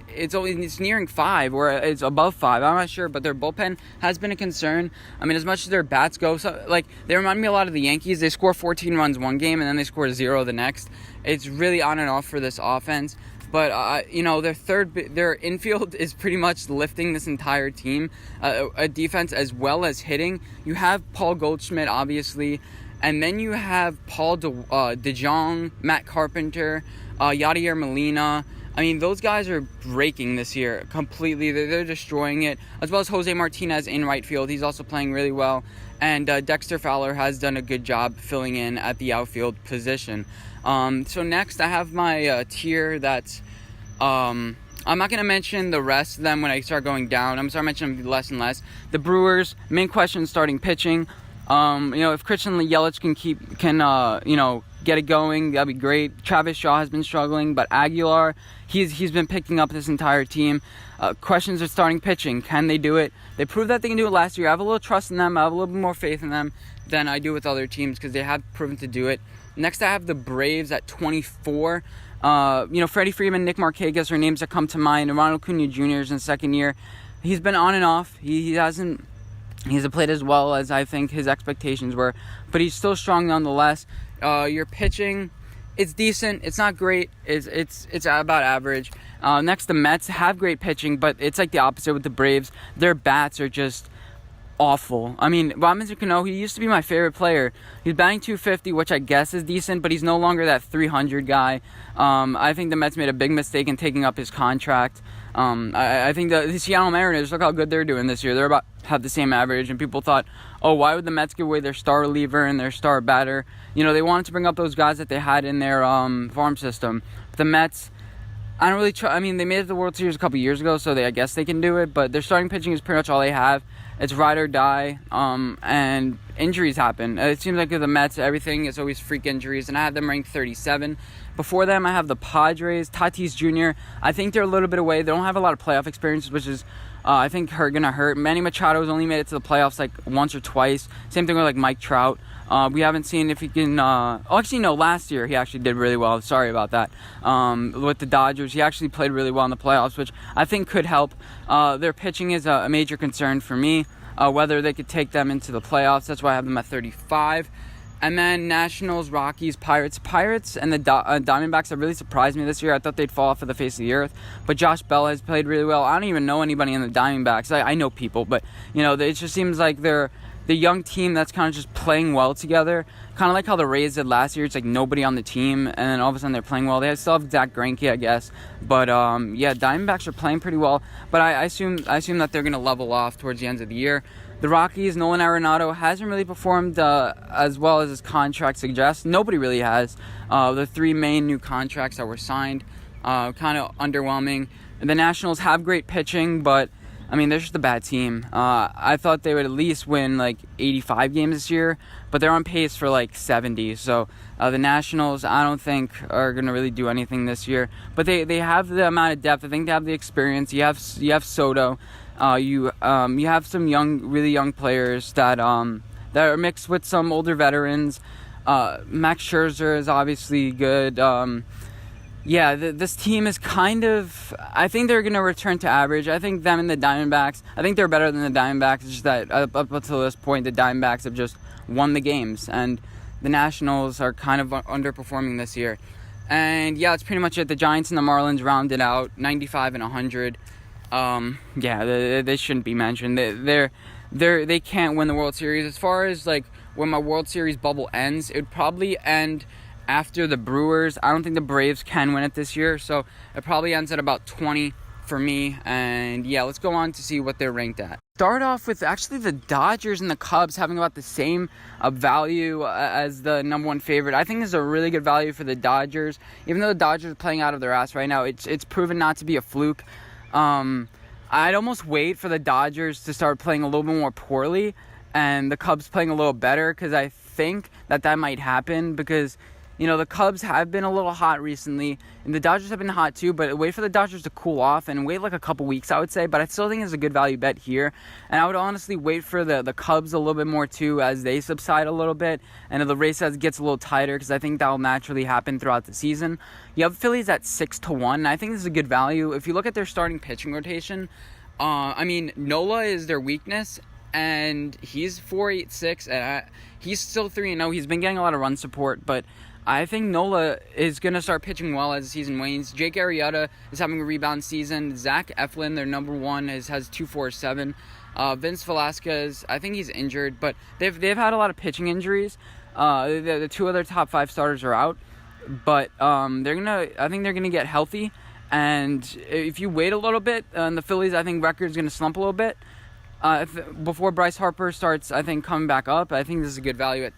It's nearing 5, or it's above 5. I'm not sure, but their bullpen has been a concern. I mean, as much as their bats go, they remind me a lot of the Yankees. They score 14 runs one game, and then they score 0 the next. It's really on and off for this offense. But, their infield is pretty much lifting this entire team, a defense as well as hitting. You have Paul Goldschmidt, obviously, and then you have Paul DeJong, Matt Carpenter, Yadier Molina. I mean, those guys are breaking this year completely. They're destroying it, as well as Jose Martinez in right field. He's also playing really well. And Dexter Fowler has done a good job filling in at the outfield position. So next, I have my tier that's... I'm not going to mention the rest of them when I start going down. I'm going to start mentioning them less and less. The Brewers, main question, starting pitching. If Christian Yelich can get it going, that'd be great. Travis Shaw has been struggling, but Aguilar, he's been picking up this entire team. Questions are starting pitching. Can they do it? They proved that they can do it last year. I have a little trust in them. I have a little bit more faith in them than I do with other teams because they have proven to do it. Next, I have the Braves at 24. Freddie Freeman, Nick Markakis are names that come to mind. And Ronald Acuna Jr. is in second year. He's been on and off. He hasn't played as well as I think his expectations were, but he's still strong nonetheless. Your pitching, it's decent. It's not great. It's about average. Next, the Mets have great pitching, but it's like the opposite with the Braves. Their bats are just awful. I mean, Robinson Cano, he used to be my favorite player. He's batting .250, which I guess is decent, but he's no longer that 300 guy. I think the Mets made a big mistake in taking up his contract. I think the Seattle Mariners, look how good they're doing this year. They're about have the same average, and people thought, oh, why would the Mets give away their star reliever and their star batter? They wanted to bring up those guys that they had in their farm system. The Mets, I don't really try. I mean, they made it to the World Series a couple years ago, so I guess they can do it. But their starting pitching is pretty much all they have. It's ride or die, and injuries happen. It seems like with the Mets, everything is always freak injuries, and I have them ranked 37. Before them, I have the Padres, Tatis Jr. I think they're a little bit away. They don't have a lot of playoff experience, which is, I think, gonna hurt. Manny Machado's only made it to the playoffs like once or twice. Same thing with like Mike Trout. We haven't seen if he can. Last year he actually did really well. Sorry about that. With the Dodgers, he actually played really well in the playoffs, which I think could help. Their pitching is a major concern for me. Whether they could take them into the playoffs. That's why I have them at 35. And then Nationals, Rockies, Pirates. Pirates and the Diamondbacks have really surprised me this year. I thought they'd fall off of the face of the earth. But Josh Bell has played really well. I don't even know anybody in the Diamondbacks. I know people, but it just seems like they're the young team that's kind of just playing well together. Kind of like how the Rays did last year. It's like nobody on the team, and then all of a sudden they're playing well. They still have Zach Greinke, I guess. But, Diamondbacks are playing pretty well. But I assume that they're going to level off towards the end of the year. The Rockies, Nolan Arenado hasn't really performed as well as his contract suggests. Nobody really has. The 3 main new contracts that were signed, kind of underwhelming. The Nationals have great pitching, but I mean, they're just a bad team. I thought they would at least win like 85 games this year, but they're on pace for like 70. So the Nationals, I don't think are going to really do anything this year. But they have the amount of depth. I think they have the experience. You have Soto. You have some really young players that are mixed with some older veterans. Max Scherzer is obviously good. This team is kind of... I think they're going to return to average. I think them and the Diamondbacks... I think they're better than the Diamondbacks. It's just that up until this point, the Diamondbacks have just won the games. And the Nationals are kind of underperforming this year. And, that's pretty much it. The Giants and the Marlins rounded out 95 and 100. They shouldn't be mentioned. They can't win the World Series. As far as, like, when my World Series bubble ends, it would probably end after the Brewers. I don't think the Braves can win it this year, so it probably ends at about 20 for me. And let's go on to see what they're ranked at. Start off with actually the Dodgers and the Cubs having about the same value as the number 1 favorite. I think this is a really good value for the Dodgers. Even though the Dodgers are playing out of their ass right now, it's proven not to be a fluke. I'd almost wait for the Dodgers to start playing a little bit more poorly and the Cubs playing a little better, because I think that might happen, because the Cubs have been a little hot recently, and the Dodgers have been hot too, but wait for the Dodgers to cool off and wait like a couple weeks, I would say. But I still think it's a good value bet here. And I would honestly wait for the Cubs a little bit more too as they subside a little bit and the race gets a little tighter, because I think that will naturally happen throughout the season. You have Phillies at 6-1, and I think this is a good value. If you look at their starting pitching rotation, Nola is their weakness, and he's 4.86, and he's still 3-0. He's been getting a lot of run support, but I think Nola is going to start pitching well as the season wanes. Jake Arrieta is having a rebound season. Zach Eflin, their number 1, has 2.47. Vince Velasquez, I think he's injured, but they've had a lot of pitching injuries. The 2 other top 5 starters are out, but I think they're gonna get healthy. And if you wait a little bit, the Phillies, I think record's gonna slump a little bit. Before Bryce Harper starts, I think, coming back up. I think this is a good value at,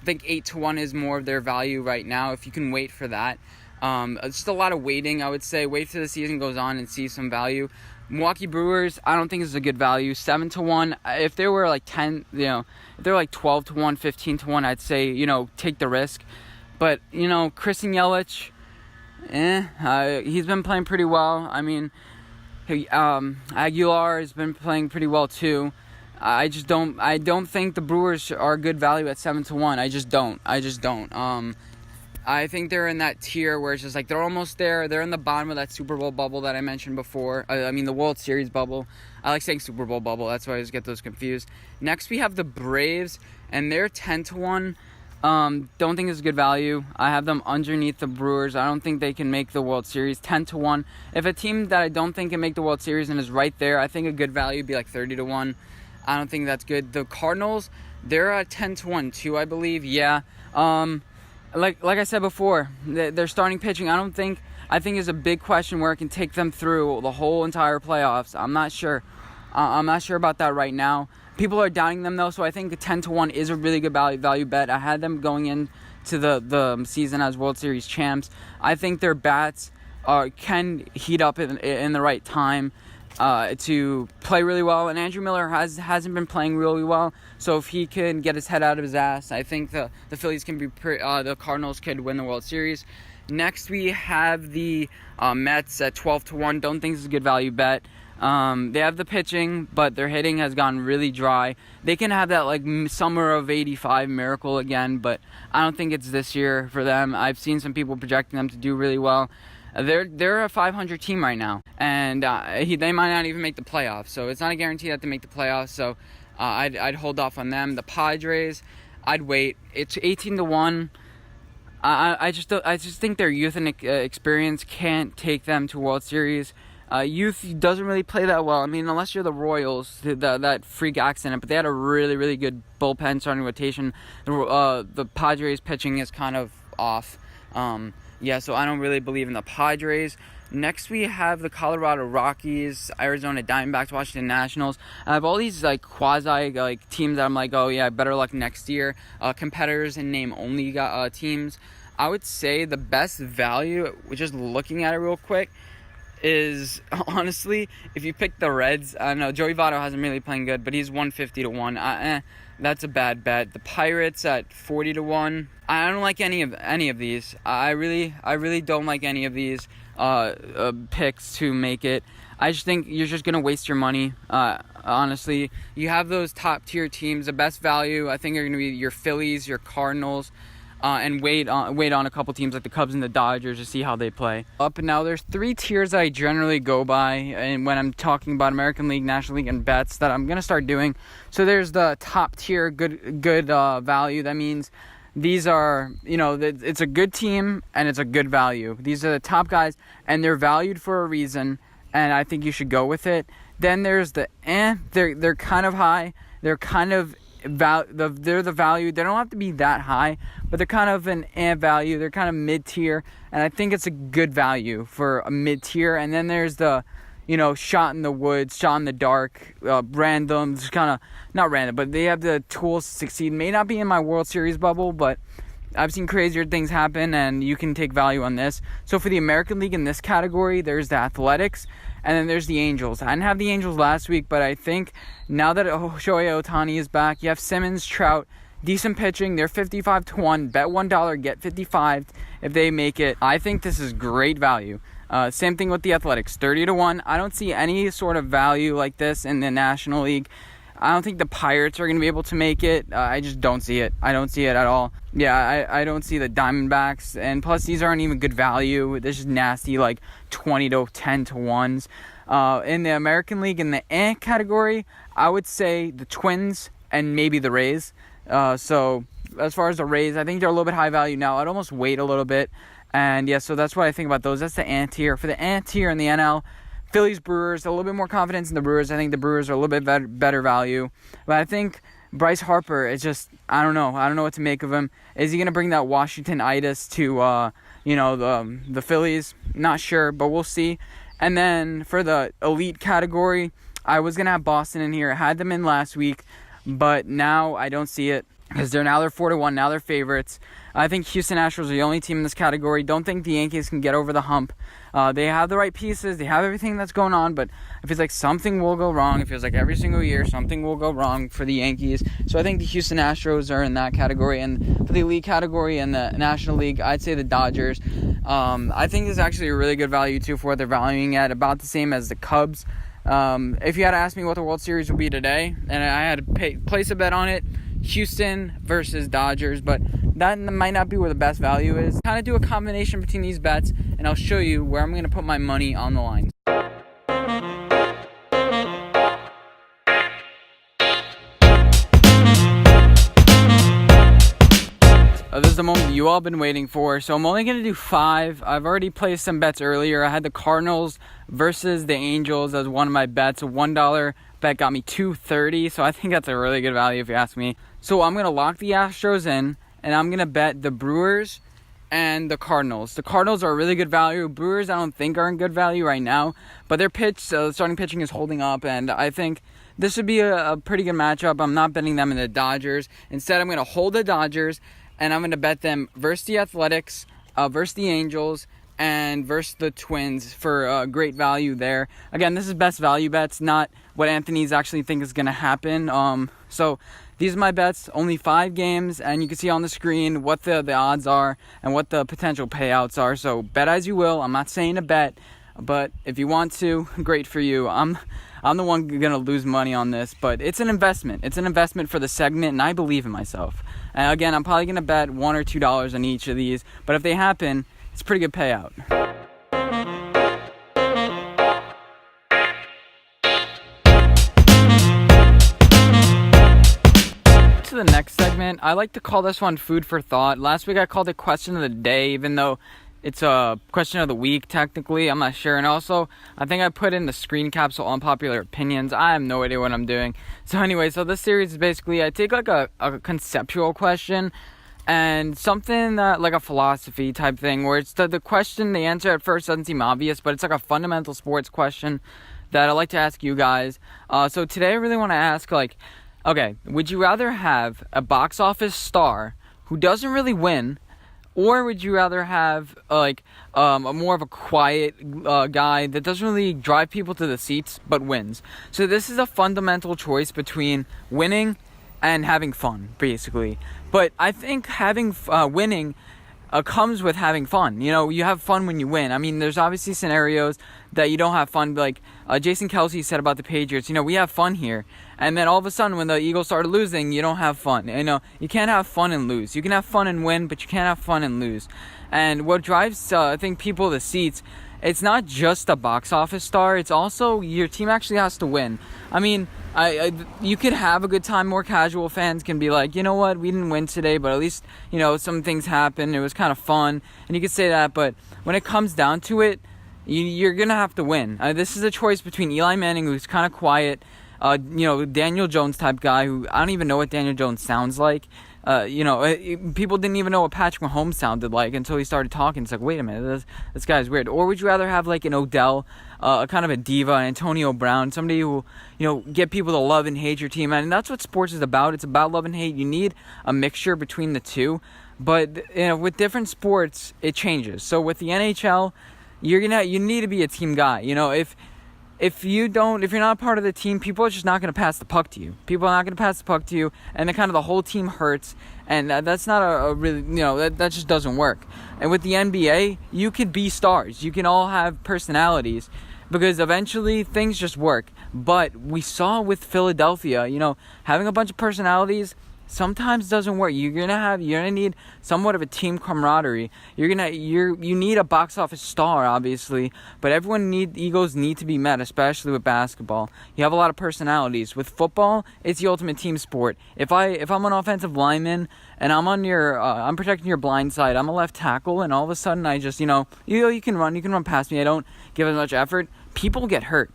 I think 8-1 is more of their value right now, if you can wait for that. It's just a lot of waiting, I would say. Wait till the season goes on and see some value. Milwaukee Brewers, I don't think this is a good value. 7-1. If they were like 10, if they're like 12-1, 15-1, I'd say, take the risk. But, Christian Yelich, he's been playing pretty well. I mean, Aguilar has been playing pretty well too. I don't think the Brewers are a good value at 7-1. I just don't. I think they're in that tier where it's just like they're almost there. They're in the bottom of that Super Bowl bubble that I mentioned before. The World Series bubble. I like saying Super Bowl bubble. That's why I always get those confused. Next, we have the Braves, and they're 10-1. Don't think it's a good value. I have them underneath the Brewers. I don't think they can make the World Series. 10-1. If a team that I don't think can make the World Series and is right there, I think a good value would be like 30-1. I don't think that's good. The Cardinals, they're at 10-1 too, I believe. Yeah. Like I said before, their starting pitching, I think is a big question where it can take them through the whole entire playoffs. I'm not sure. I'm not sure about that right now. People are doubting them though, so I think the 10-1 is a really good value bet. I had them going into the season as World Series champs. I think their bats can heat up in the right time to play really well. And Andrew Miller hasn't been playing really well. So if he can get his head out of his ass, I think the Phillies can be the Cardinals could win the World Series. Next, we have the Mets at 12-1. Don't think this is a good value bet. They have the pitching, but their hitting has gone really dry. They can have that like summer of '85 miracle again, but I don't think it's this year for them. I've seen some people projecting them to do really well. They're a 500 team right now, and they might not even make the playoffs. So it's not a guarantee that they make the playoffs. So I'd hold off on them. The Padres, I'd wait. It's 18-1. I just think their youth and experience can't take them to World Series. Youth doesn't really play that well. I mean, unless you're the Royals, that freak accident. But they had a really, really good bullpen starting rotation. The Padres pitching is kind of off. So I don't really believe in the Padres. Next, we have the Colorado Rockies, Arizona Diamondbacks, Washington Nationals. I have all these like quasi like teams that I'm like, oh yeah, better luck next year. Competitors and name only teams. I would say the best value, just looking at it real quick, is honestly if you pick the Reds. I know Joey Votto hasn't really playing good, but he's 150-1. That's a bad bet. The Pirates at 40-1. I don't like any of these. I really don't like any of these picks to make it. I just think you're just gonna waste your money. Honestly, you have those top tier teams. The best value I think are gonna be your Phillies, your Cardinals. And wait on a couple teams like the Cubs and the Dodgers to see how they play. Up and now, there's 3 tiers I generally go by, and when I'm talking about American League, National League, and bets that I'm gonna start doing. So there's the top tier, good value. That means these are, it's a good team and it's a good value. These are the top guys, and they're valued for a reason, and I think you should go with it. Then there's the they're kind of high. They're kind of they're the value. They don't have to be that high, but they're kind of an value. They're kind of mid-tier, and I think it's a good value for a mid-tier. And then there's the, shot in the woods, shot in the dark, random, just kind of, not random, but they have the tools to succeed. May not be in my World Series bubble, but I've seen crazier things happen, and you can take value on this. So for the American League in this category, there's the Athletics, and then there's the Angels. I didn't have the Angels last week, but I think now that Shohei Ohtani is back, you have Simmons, Trout, decent pitching. They're 55-1. Bet $1, get 55 if they make it. I think this is great value. Same thing with the Athletics, 30-1. I don't see any sort of value like this in the National League. I don't think the Pirates are going to be able to make it. I just don't see it. I don't see it at all. Yeah, I don't see the Diamondbacks. And plus, these aren't even good value. This is nasty, like 20-10-1s. In the American League, in the category, I would say the Twins and maybe the Rays. So as far as the Rays, I think they're a little bit high value now. I'd almost wait a little bit. And yeah, so that's what I think about those. That's the ant tier. For the ant tier in the NL, Phillies, Brewers, a little bit more confidence in the Brewers. I think the Brewers are a little bit better value. But I think Bryce Harper is just, I don't know what to make of him. Is he going to bring that Washington-itis to, the Phillies? Not sure, but we'll see. And then for the elite category, I was going to have Boston in here. I had them in last week, but now I don't see it because they're 4-1. Now they're favorites. I think Houston Astros are the only team in this category. Don't think the Yankees can get over the hump. They have the right pieces. They have everything that's going on, but it feels like something will go wrong. It feels like every single year something will go wrong for the Yankees. So I think the Houston Astros are in that category. And for the elite category and the National League, I'd say the Dodgers. I think this is actually a really good value, too, for what they're valuing at. About the same as the Cubs. If you had to ask me what the World Series would be today, and I had to place a bet on it, Houston versus Dodgers, but that might not be where the best value is. Kind of do a combination between these bets, and I'll show you where I'm going to put my money on the line. This is the moment you all been waiting for. So I'm only going to do 5. I've already placed some bets earlier. I had the Cardinals versus the Angels as one of my bets. A $1 bet got me $2.30. So I think that's a really good value if you ask me. So I'm going to lock the Astros in, and I'm going to bet the Brewers and the Cardinals. The Cardinals are a really good value. Brewers I don't think are in good value right now. But their starting pitching is holding up, and I think this would be a pretty good matchup. I'm not betting them in the Dodgers. Instead, I'm going to hold the Dodgers, and I'm going to bet them versus the Athletics, versus the Angels, and versus the Twins for great value there. Again, this is best value bets, not what Anthony's actually think is going to happen. So these are my bets, only 5 games, and you can see on the screen what the odds are and what the potential payouts are. So bet as you will. I'm not saying to bet, but if you want to, great for you. I'm the one going to lose money on this, but it's an investment. It's an investment for the segment, and I believe in myself. And again, I'm probably going to bet $1 or $2 on each of these, but if they happen, it's a pretty good payout. To the next segment, I like to call this one food for thought. Last week I called it question of the day, even though it's a question of the week technically. I'm not sure. And also, I think I put in the screen capsule unpopular opinions. I have no idea what I'm doing. So anyway, so this series is basically I take like a conceptual question and something that like a philosophy type thing where it's the question, the answer at first doesn't seem obvious, but it's like a fundamental sports question that I like to ask you guys. So today I really want to ask, like, okay, would you rather have a box office star who doesn't really win, or would you rather have a more of a quiet guy that doesn't really drive people to the seats but wins? So this is a fundamental choice between winning and having fun, basically. But I think having winning comes with having fun. You know, you have fun when you win. I mean, there's obviously scenarios that you don't have fun. Like Jason Kelsey said about the Patriots, you know, we have fun here. And then all of a sudden when the Eagles started losing, you don't have fun. You know, you can't have fun and lose. You can have fun and win, but you can't have fun and lose. And what drives, I think, people to the seats, it's not just a box office star. It's also your team actually has to win. I mean, you could have a good time. More casual fans can be like, you know what, we didn't win today, but at least, you know, some things happened. It was kind of fun. And you could say that. But when it comes down to it, you're going to have to win. This is a choice between Eli Manning, who's kind of quiet, you know, Daniel Jones type guy who I don't even know what Daniel Jones sounds like. You know, people didn't even know what Patrick Mahomes sounded like until he started talking. It's like, wait a minute, this guy's weird. Or would you rather have like an Odell, kind of a diva, an Antonio Brown, somebody who, you know, get people to love and hate your team? And that's what sports is about. It's about love and hate. You need a mixture between the two. But, you know, with different sports, it changes. So with the NHL, you need to be a team guy. You know, if you're not part of the team, people are just not going to pass the puck to you. People are not going to pass the puck to you, and then kind of the whole team hurts, and that's not a really, you know, that just doesn't work. And with the NBA, you could be stars. You can all have personalities, because eventually things just work. But we saw with Philadelphia, you know, having a bunch of personalities sometimes doesn't work. You're gonna need somewhat of a team camaraderie. You need a box office star, obviously, but egos need to be met, especially with basketball. You have a lot of personalities. With football, it's the ultimate team sport. If I'm an offensive lineman and I'm protecting your blind side, I'm a left tackle, and all of a sudden I just, you can run past me. I don't give as much effort. People get hurt.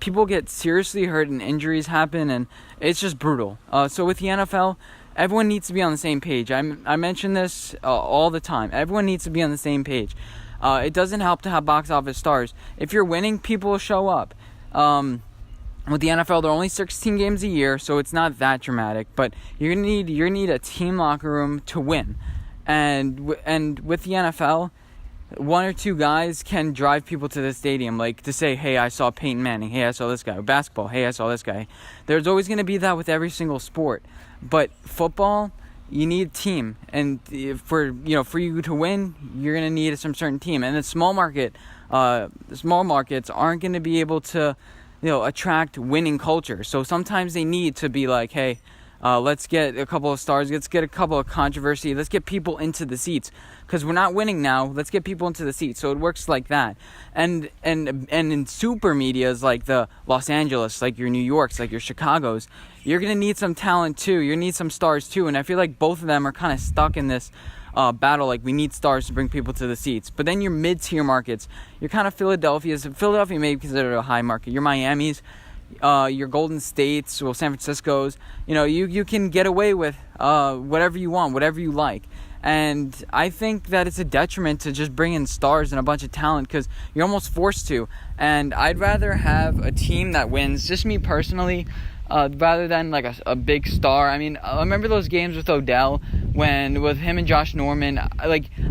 People get seriously hurt and injuries happen, and it's just brutal. So with the NFL, everyone needs to be on the same page. I mention this all the time. Everyone needs to be on the same page. It doesn't help to have box office stars. If you're winning, people will show up. With the NFL, there are only 16 games a year, so it's not that dramatic. But you need a team locker room to win. And with the NFL, 1 or 2 guys can drive people to the stadium, like to say, hey, I saw Peyton Manning, hey, I saw this guy. Basketball, hey, I saw this guy. There's always going to be that with every single sport. But football, you need a team, and for you to win, you're going to need some certain team. And the small markets aren't going to be able to, attract winning culture. So sometimes they need to be like, hey, let's get a couple of stars. Let's get a couple of controversy. Let's get people into the seats, because we're not winning now. Let's get people into the seats. So it works like that. And in super medias like the Los Angeles, like your New Yorks, like your Chicagos, you're gonna need some talent too. You need some stars too. And I feel like both of them are kind of stuck in this battle. Like, we need stars to bring people to the seats. But then your mid-tier markets, you're kind of Philadelphia may be considered a high market. Your Miami's. Your Golden States, San Francisco's, you can get away with whatever you want, whatever you like. And I think that it's a detriment to just bring in stars and a bunch of talent, because you're almost forced to. And I'd rather have a team that wins, just me personally, rather than like a big star. I mean, I remember those games with Odell when with him and Josh Norman.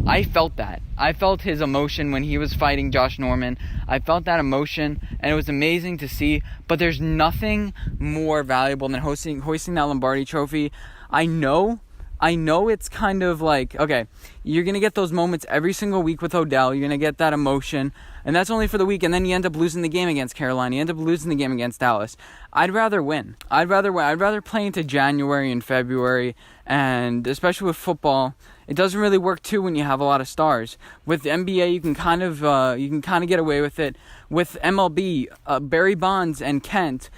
I felt that. I felt his emotion when he was fighting Josh Norman. I felt that emotion, and it was amazing to see. But there's nothing more valuable than hoisting that Lombardi Trophy. I know it's kind of like, okay, you're going to get those moments every single week with Odell. You're going to get that emotion, and that's only for the week, and then you end up losing the game against Carolina. You end up losing the game against Dallas. I'd rather win. I'd rather play into January and February, and especially with football, it doesn't really work too when you have a lot of stars. With the NBA, you can kind of get away with it. With MLB, Barry Bonds and Kent,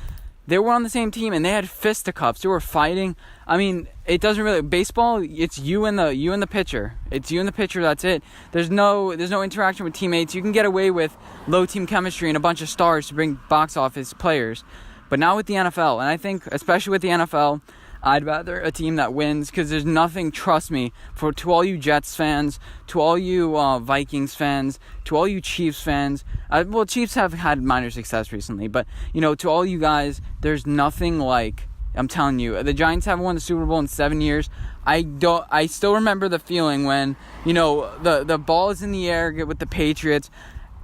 they were on the same team and they had fisticuffs. They were fighting. I mean, it doesn't really. Baseball, it's you and the pitcher. It's you and the pitcher. That's it. There's no interaction with teammates. You can get away with low team chemistry and a bunch of stars to bring box office players, but not with the NFL. And I think, especially with the NFL, I'd rather a team that wins, because there's nothing, trust me, to all you Jets fans, to all you Vikings fans, to all you Chiefs fans. Chiefs have had minor success recently, but, to all you guys, there's nothing like, I'm telling you, the Giants haven't won the Super Bowl in 7 years. I still remember the feeling when, the ball is in the air with the Patriots,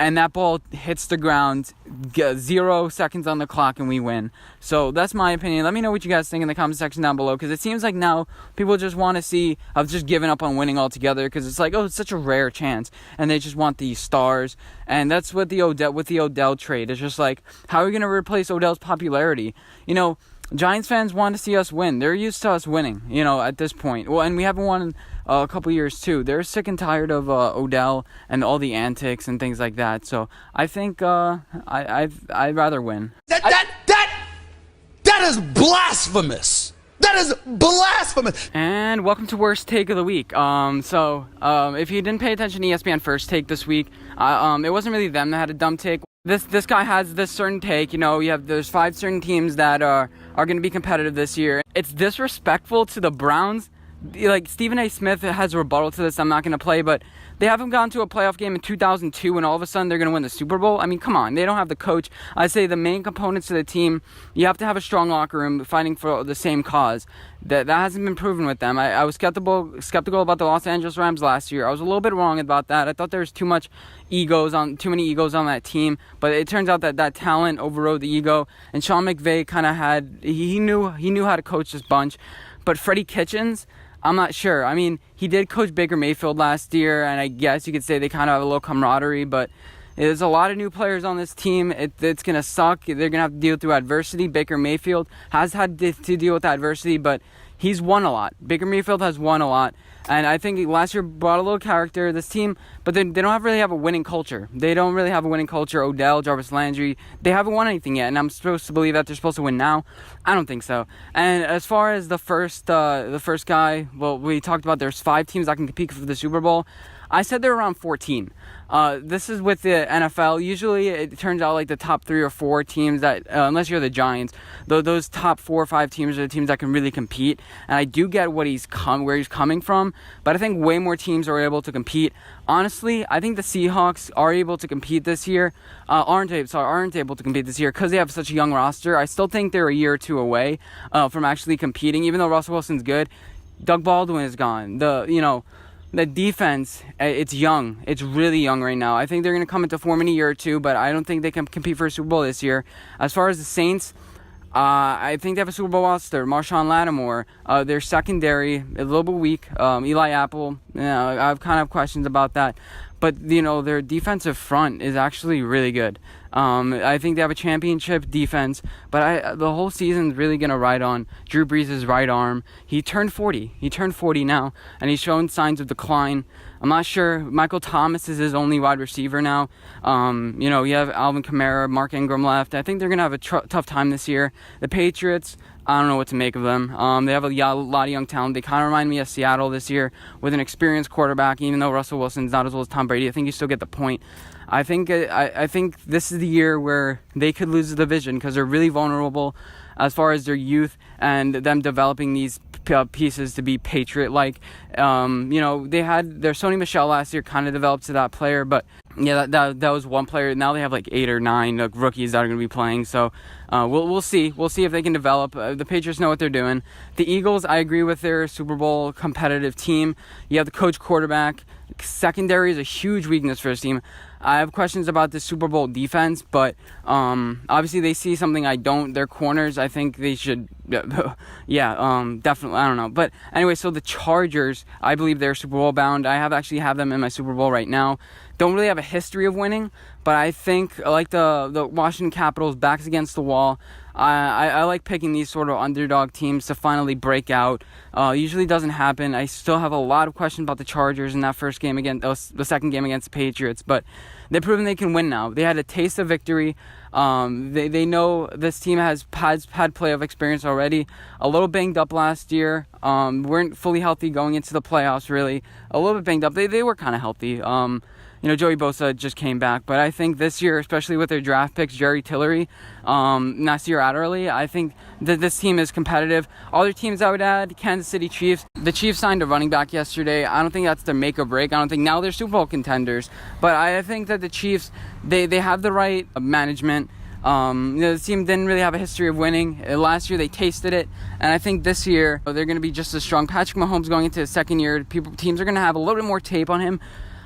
and that ball hits the ground, 0 seconds on the clock, and we win. So that's my opinion. Let me know what you guys think in the comment section down below, because it seems like now people just want to see, I've just given up on winning altogether, because it's like, it's such a rare chance, and they just want these stars. And that's what the Odell trade. It's just like, how are we going to replace Odell's popularity? Giants fans want to see us win. They're used to us winning, at this point. Well, and we haven't won a couple years too. They're sick and tired of Odell and all the antics and things like that. So I think I'd rather win. That is blasphemous. That is blasphemous. And welcome to Worst Take of the Week. If you didn't pay attention to ESPN First Take this week, it wasn't really them that had a dumb take. This guy has this certain take. There's 5 certain teams that are going to be competitive this year. It's disrespectful to the Browns. Like, Stephen A. Smith has a rebuttal to this I'm not going to play, but they haven't gone to a playoff game in 2002 and all of a sudden they're going to win the Super Bowl. I mean, come on. They don't have the coach. I say the main components of the team, you have to have a strong locker room fighting for the same cause. That hasn't been proven with them. I was skeptical about the Los Angeles Rams last year. I was a little bit wrong about that. I thought there was too many egos on that team, but it turns out that talent overrode the ego, and Sean McVay kind of he knew how to coach this bunch. But Freddie Kitchens, I'm not sure. I mean, he did coach Baker Mayfield last year, and I guess you could say they kind of have a little camaraderie, but there's a lot of new players on this team. It's going to suck. They're going to have to deal through adversity. Baker Mayfield has had to deal with adversity, but he's won a lot. Baker Mayfield has won a lot. And I think last year brought a little character to this team, but they don't really have a winning culture. They don't really have a winning culture. Odell, Jarvis Landry, they haven't won anything yet, and I'm supposed to believe that they're supposed to win now. I don't think so. And as far as the first guy, well, we talked about there's 5 teams that can compete for the Super Bowl. I said they're around 14. This is with the NFL. Usually it turns out like the top 3 or 4 teams that, unless you're the Giants, those top 4 or 5 teams are the teams that can really compete. And I do get where he's coming from, but I think way more teams are able to compete. Honestly, I think the Seahawks are able to compete this year. Aren't able to compete this year because they have such a young roster. I still think they're a year or 2 away from actually competing. Even though Russell Wilson's good, Doug Baldwin is gone. The defense, it's young. It's really young right now. I think they're going to come into form in a year or 2, but I don't think they can compete for a Super Bowl this year. As far as the Saints, I think they have a Super Bowl roster. Marshawn Lattimore, their secondary, a little bit weak. Eli Apple, I have kind of questions about that. But, their defensive front is actually really good. I think they have a championship defense, but the whole season's really going to ride on Drew Brees' right arm. He turned 40. He turned 40 now, and he's showing signs of decline. I'm not sure. Michael Thomas is his only wide receiver now. You have Alvin Kamara, Mark Ingram left. I think they're going to have a tough time this year. The Patriots, I don't know what to make of them. They have a lot of young talent. They kind of remind me of Seattle this year with an experienced quarterback. Even though Russell Wilson's not as well as Tom Brady, I think you still get the point. I think this is the year where they could lose the division because they're really vulnerable as far as their youth and them developing these pieces to be Patriot-like. They had their Sony Michel last year kind of developed to that player, but Yeah, that was one player. Now they have like 8 or 9 rookies that are going to be playing. So we'll see. We'll see if they can develop. The Patriots know what they're doing. The Eagles, I agree with their Super Bowl competitive team. You have the coach quarterback. Secondary is a huge weakness for this team. I have questions about the Super Bowl defense, but obviously they see something I don't. Their corners, I think they should, definitely, I don't know. But anyway, so the Chargers, I believe they're Super Bowl bound. I actually have them in my Super Bowl right now. Don't really have a history of winning, but I think, like the Washington Capitals, backs against the wall. I like picking these sort of underdog teams to finally break out. Usually doesn't happen. I still have a lot of questions about the Chargers in that first game against the second game against the Patriots, but they've proven they can win now. They had a taste of victory. They know this team has had playoff experience already. A little banged up last year. Weren't fully healthy going into the playoffs, really. A little bit banged up. They were kind of healthy. Joey Bosa just came back. But I think this year, especially with their draft picks, Jerry Tillery, Nasir Adderley, I think that this team is competitive. Other teams I would add, Kansas City Chiefs. The Chiefs signed a running back yesterday. I don't think that's their make or break. I don't think now they're Super Bowl contenders. But I think that the Chiefs, they have the right management. The team didn't really have a history of winning. Last year they tasted it, and I think this year they're going to be just as strong. Patrick Mahomes going into his second year, teams are going to have a little bit more tape on him.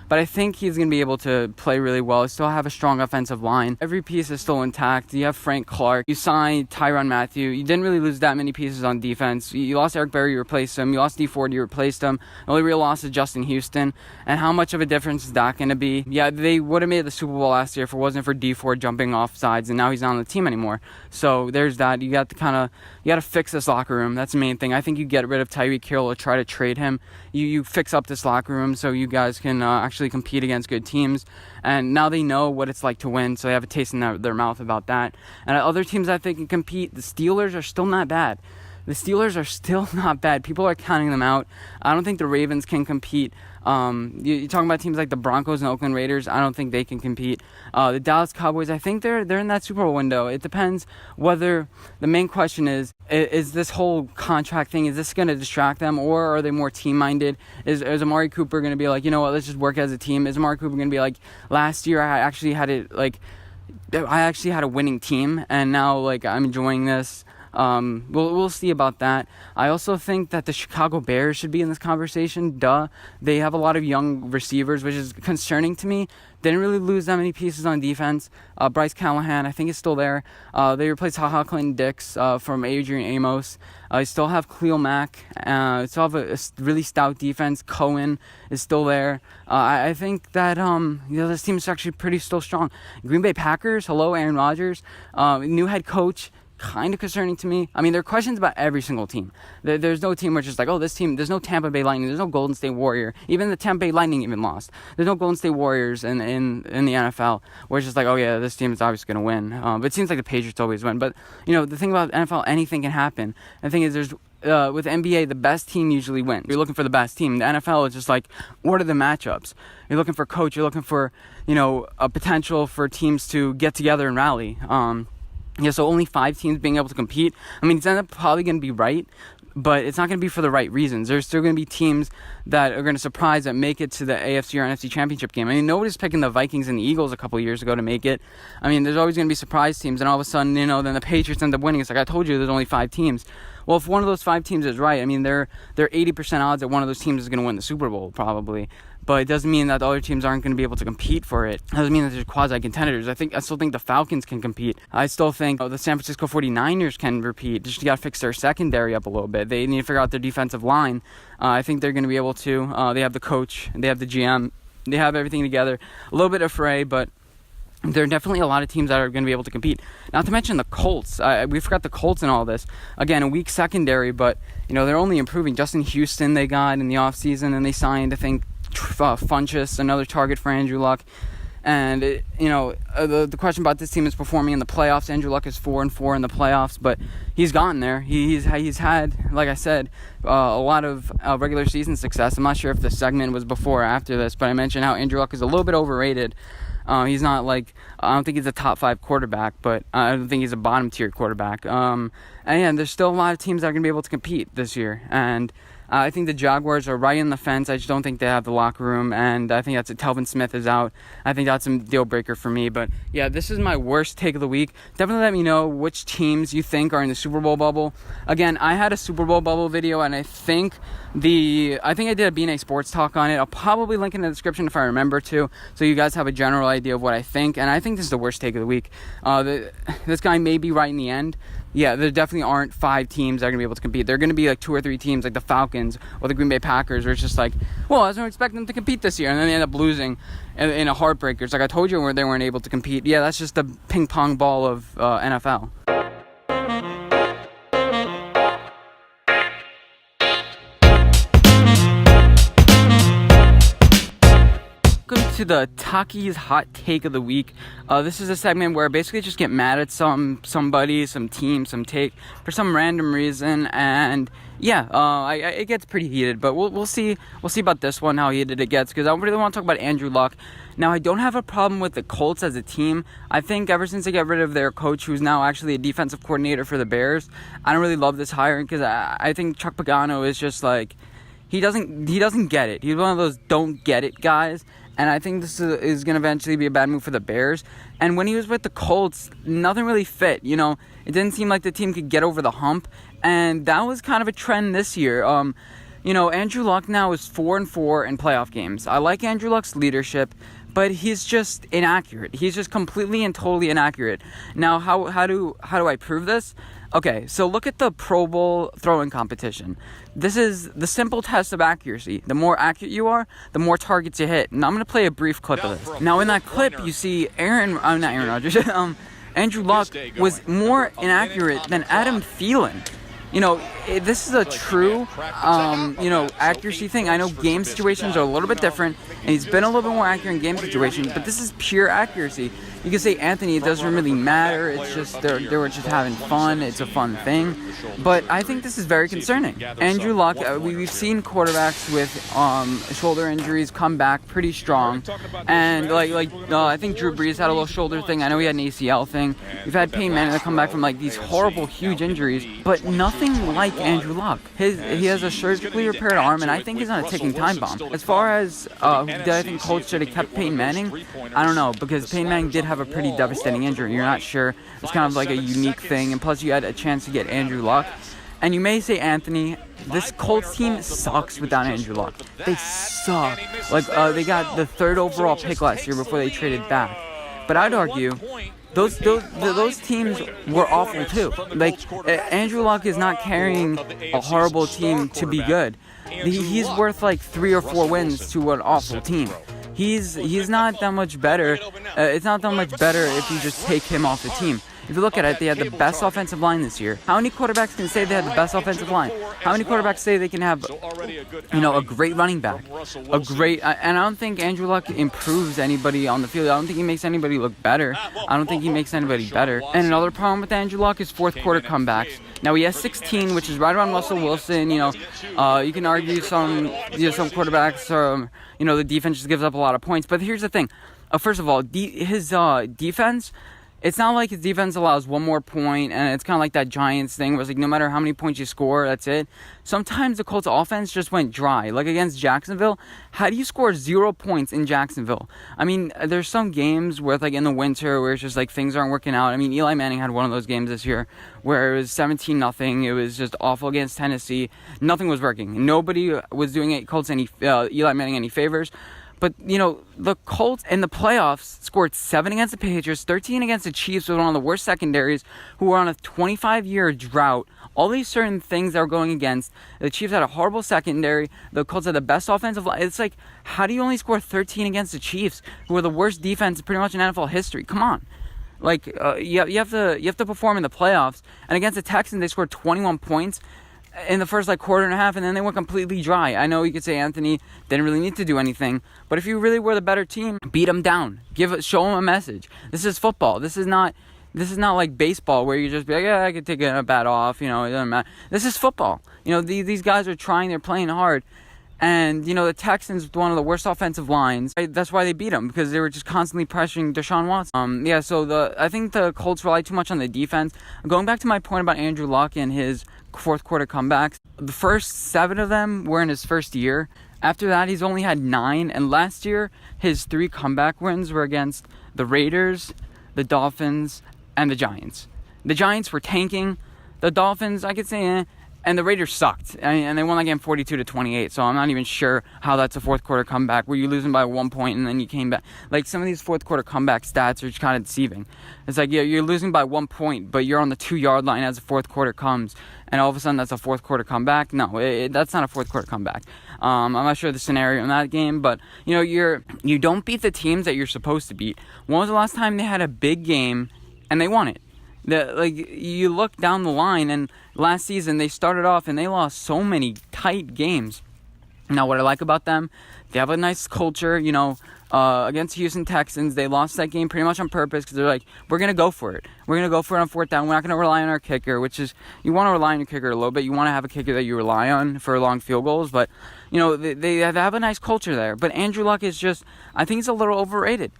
But I think he's going to be able to play really well. He still have a strong offensive line. Every piece is still intact. You have Frank Clark. You signed Tyrann Mathieu. You didn't really lose that many pieces on defense. You lost Eric Berry, you replaced him. You lost D4, you replaced him. The only real loss is Justin Houston. And how much of a difference is that going to be? Yeah, they would have made the Super Bowl last year if it wasn't for D4 jumping off sides, and now he's not on the team anymore. So there's that. You got to fix this locker room. That's the main thing. I think you get rid of Tyreek Hill or try to trade him. You fix up this locker room so you guys can actually compete against good teams. And now they know what it's like to win, so they have a taste in their mouth about that. And other teams I think can compete. The Steelers are still not bad. People are counting them out. I don't think the Ravens can compete. You're talking about teams like the Broncos and Oakland Raiders. I don't think they can compete. The Dallas Cowboys, I think they're in that Super Bowl window. It depends whether the main question is this whole contract thing, is this going to distract them, or are they more team-minded? Is Amari Cooper going to be like, you know what, let's just work as a team? Is Amari Cooper going to be like, last year I actually had a winning team, and now I'm enjoying this? We'll see about that. I also think that the Chicago Bears should be in this conversation. They have a lot of young receivers, which is concerning to me. Didn't really lose that many pieces on defense. Bryce Callahan, I think, is still there. They replaced HaHa Clinton-Dix from Adrian Amos. You still have Khalil Mack. Still have a really stout defense. Cohen is still there. I think that this team is actually pretty still strong. Green Bay Packers, hello, Aaron Rodgers. New head coach. Kind of concerning to me. I mean, there are questions about every single team. There's no team where it's just like, oh, this team, there's no Tampa Bay Lightning, there's no Golden State Warrior. Even the Tampa Bay Lightning even lost. There's no Golden State Warriors in the NFL where it's just like, oh yeah, this team is obviously going to win. But it seems like the Patriots always win. But, the thing about NFL, anything can happen. And the thing is, with NBA, the best team usually wins. You're looking for the best team. The NFL is just like, what are the matchups? You're looking for coach. You're looking for, a potential for teams to get together and rally. So only 5 teams being able to compete. I mean, it's probably going to be right, but it's not going to be for the right reasons. There's still going to be teams that are going to surprise that make it to the AFC or NFC Championship game. I mean, nobody's picking the Vikings and the Eagles a couple of years ago to make it. I mean, there's always going to be surprise teams, and all of a sudden, then the Patriots end up winning. It's like, I told you, there's only 5 teams. Well, if one of those 5 teams is right, I mean, they're 80% odds that one of those teams is going to win the Super Bowl, probably. But it doesn't mean that the other teams aren't going to be able to compete for it. It doesn't mean that there's quasi-contenders. I still think the Falcons can compete. I still think the San Francisco 49ers can repeat. Just got to fix their secondary up a little bit. They need to figure out their defensive line. I think they're going to be able to. They have the coach. They have the GM. They have everything together. A little bit of fray, but there are definitely a lot of teams that are going to be able to compete. Not to mention the Colts. We forgot the Colts in all this. Again, a weak secondary, but they're only improving. Justin Houston they got in the offseason, and they signed, I think, Funchess, another target for Andrew Luck. And the question about this team is performing in the playoffs. Andrew Luck is 4-4 in the playoffs, but he's gotten there. He's had, like I said, a lot of regular season success. I'm not sure if the segment was before or after this, but I mentioned how Andrew Luck is a little bit overrated. He's not I don't think he's a top 5 quarterback, but I don't think he's a bottom tier quarterback. And there's still a lot of teams that are going to be able to compete this year. And I think the Jaguars are right in the fence. I just don't think they have the locker room, and I think that's it. Telvin Smith is out. I think that's a deal breaker for me. But yeah, this is my worst take of the week. Definitely let me know which teams you think are in the Super Bowl bubble. Again, I had a Super Bowl bubble video, and I think I did a BnA Sports Talk on it. I'll probably link in the description if I remember to, so you guys have a general idea of what I think. And I think this is the worst take of the week. This guy may be right in the end. Yeah, there definitely aren't 5 teams that are going to be able to compete. There are going to be like 2 or 3 teams like the Falcons or the Green Bay Packers where it's just like, well, I was not expecting them to compete this year. And then they end up losing in a heartbreaker. It's like I told you where they weren't able to compete. Yeah, that's just the ping pong ball of NFL. Welcome to the Taki's Hot Take of the Week. This is a segment where I basically just get mad at somebody, some team, some take for some random reason, and yeah, it gets pretty heated. But we'll see about this one, how heated it gets, because I really want to talk about Andrew Luck. Now, I don't have a problem with the Colts as a team. I think ever since they got rid of their coach, who's now actually a defensive coordinator for the Bears, I don't really love this hiring because I think Chuck Pagano is just like he doesn't get it. He's one of those don't get it guys. And I think this is going to eventually be a bad move for the Bears. And when he was with the Colts, nothing really fit. You know, it didn't seem like the team could get over the hump. And that was kind of a trend this year. You know, Andrew Luck now is 4-4 in playoff games. I like Andrew Luck's leadership, but he's just inaccurate. He's just completely and totally inaccurate. Now, how do I prove this? Okay, so look at the Pro Bowl throwing competition. This is the simple test of accuracy. The more accurate you are, the more targets you hit. And I'm going to play a brief clip of this. Now, in that clip, you see not Aaron Rodgers. Andrew Luck was more inaccurate than Adam Thielen. You know, this is a true, accuracy thing. I know game situations are a little bit different, and he's been a little bit more accurate in game situations, but this is pure accuracy. You can say, Anthony, it doesn't really matter. It's just, they were just having fun. It's a fun thing. But I think this is very concerning. Andrew Luck, we've seen quarterbacks with shoulder injuries come back pretty strong. And, I think Drew Brees had a little shoulder thing. I know he had an ACL thing. We've had Peyton Manning come back from, these horrible, huge injuries. But nothing like Andrew Luck. He has a surgically repaired arm, and I think he's on a ticking time bomb. As far as did I think Colts should have kept Peyton Manning? I don't know, because Peyton Manning did have a pretty devastating injury. You're not sure. It's kind of like a unique thing, and plus you had a chance to get Andrew Luck. And you may say, Anthony, this Colts team sucks without Andrew Luck. They suck. They got the 3rd overall pick last year before they traded back. But I'd argue those teams were awful too. Andrew Luck is not carrying a horrible team to be good. He's worth 3 or 4 wins to an awful team. He's not that much better. It's not that much better if you just take him off the team. If you look at it, they had the best offensive line this year. How many quarterbacks can say they had the best offensive line? How many quarterbacks say they can have, a great running back? And I don't think Andrew Luck improves anybody on the field. I don't think he makes anybody look better. I don't think he makes anybody better. And another problem with Andrew Luck is 4th quarter comebacks. Now, he has 16, which is right around Russell Wilson. You can argue some quarterbacks, the defense just gives up a lot of points. But here's the thing. First of all, his defense, it's not like his defense allows 1 more point, and it's kind of like that Giants thing where it's no matter how many points you score, that's it. Sometimes the Colts offense just went dry. Against Jacksonville, how do you score 0 points in Jacksonville? I mean, there's some games where in the winter where it's just things aren't working out. I mean, Eli Manning had one of those games this year where it was 17-0. It was just awful against Tennessee. Nothing was working. Nobody was doing Eli Manning any favors. But, the Colts in the playoffs scored 7 against the Patriots, 13 against the Chiefs with one of the worst secondaries, who were on a 25-year drought. All these certain things that were going against. The Chiefs had a horrible secondary. The Colts had the best offensive line. It's how do you only score 13 against the Chiefs, who are the worst defense pretty much in NFL history? Come on. You have to perform in the playoffs. And against the Texans, they scored 21 points in the first quarter and a half, and then they went completely dry. I know you could say Anthony didn't really need to do anything, but if you really were the better team, beat them down. Show them a message. This is football. This is not like baseball where you just be like, yeah, I could take a bat off. It doesn't matter. This is football. These guys are trying. They're playing hard. And, the Texans with one of the worst offensive lines. That's why they beat them, because they were just constantly pressuring Deshaun Watson. I think the Colts rely too much on the defense. Going back to my point about Andrew Luck and his fourth quarter comebacks. The first 7 of them were in his first year. After that, he's only had 9. And last year, his 3 comeback wins were against the Raiders, the Dolphins, and the Giants. The Giants were tanking. The Dolphins, I could say, and the Raiders sucked. And they won that game 42-28. So I'm not even sure how that's a fourth quarter comeback where you're losing by 1 point and then you came back. Like, some of these fourth quarter comeback stats are just kind of deceiving. It's like, yeah, you're losing by 1 point, but you're on the 2-yard line as the fourth quarter comes. And all of a sudden, that's a fourth quarter comeback. No, that's not a fourth quarter comeback. I'm not sure the scenario in that game, but you don't beat the teams that you're supposed to beat. When was the last time they had a big game and they won it? You look down the line, and last season they started off and they lost so many tight games. Now, what I like about them, they have a nice culture. Against Houston Texans, they lost that game pretty much on purpose because they're like, we're going to go for it. We're going to go for it on fourth down. We're not going to rely on our kicker, which is, you want to rely on your kicker a little bit. You want to have a kicker that you rely on for long field goals, but, they have a nice culture there. But Andrew Luck is just, I think he's a little overrated.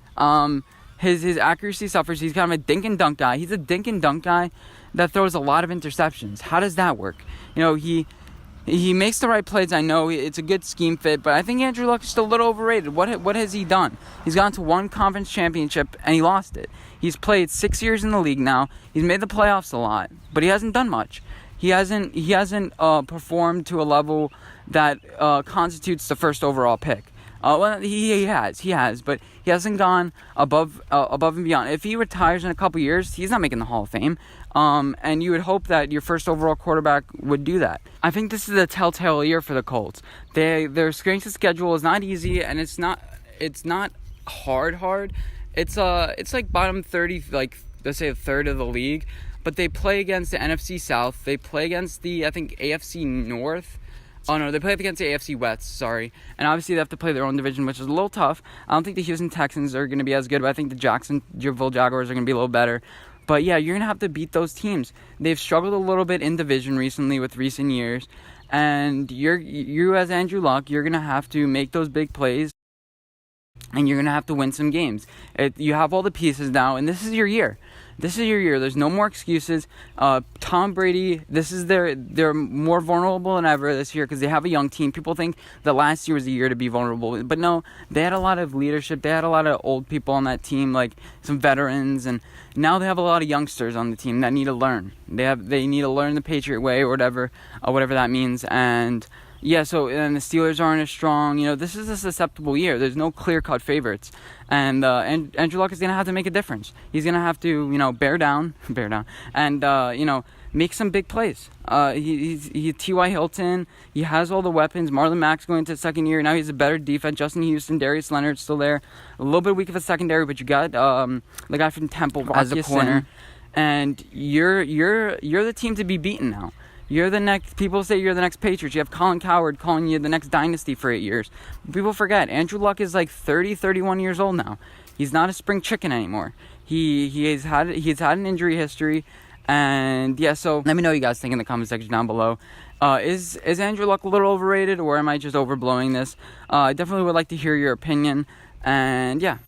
His accuracy suffers. He's kind of a dink and dunk guy. He's a dink and dunk guy that throws a lot of interceptions. How does that work? He makes the right plays. I know it's a good scheme fit, but I think Andrew Luck is still a little overrated. What has he done? He's gone to 1 conference championship and he lost it. He's played 6 years in the league now. He's made the playoffs a lot, but he hasn't done much. He hasn't performed to a level that constitutes the first overall pick. Well, he has, but he hasn't gone above and beyond. If he retires in a couple years, he's not making the Hall of Fame. And you would hope that your first overall quarterback would do that. I think this is a telltale year for the Colts. Their strength of schedule is not easy, and it's not hard. It's like bottom 30, like let's say a third of the league. But they play against the NFC South. They play against the, I think, AFC North. Oh, no, they play against the AFC West, sorry. And obviously they have to play their own division, which is a little tough. I don't think the Houston Texans are going to be as good, but I think the Jacksonville Jaguars are going to be a little better. But yeah, you're going to have to beat those teams. They've struggled a little bit in division recently with recent years. And you as Andrew Luck, you're going to have to make those big plays. And you're going to have to win some games. You have all the pieces now, and this is your year. This is your year. There's no more excuses. Tom Brady, they're more vulnerable than ever this year because they have a young team. People think that last year was the year to be vulnerable. But no, they had a lot of leadership. They had a lot of old people on that team, like some veterans. And now they have a lot of youngsters on the team that need to learn. They need to learn the Patriot way or whatever that means. And yeah, so and the Steelers aren't as strong. This is a susceptible year. There's no clear-cut favorites. And Andrew Luck is going to have to make a difference. He's going to have to, bear down, and, make some big plays. He's T.Y. Hilton. He has all the weapons. Marlon Mack's going into the second year. Now he's a better defense. Justin Houston, Darius Leonard's still there. A little bit weak of a secondary, but you got the guy from Temple as a corner. And you're the team to be beaten now. You're the next, people say you're the next Patriots. You have Colin Cowherd calling you the next dynasty for 8 years. People forget, Andrew Luck is like 30, 31 years old now. He's not a spring chicken anymore. He's had an injury history. And yeah, so let me know what you guys think in the comment section down below. Is Andrew Luck a little overrated, or am I just overblowing this? I definitely would like to hear your opinion. And yeah.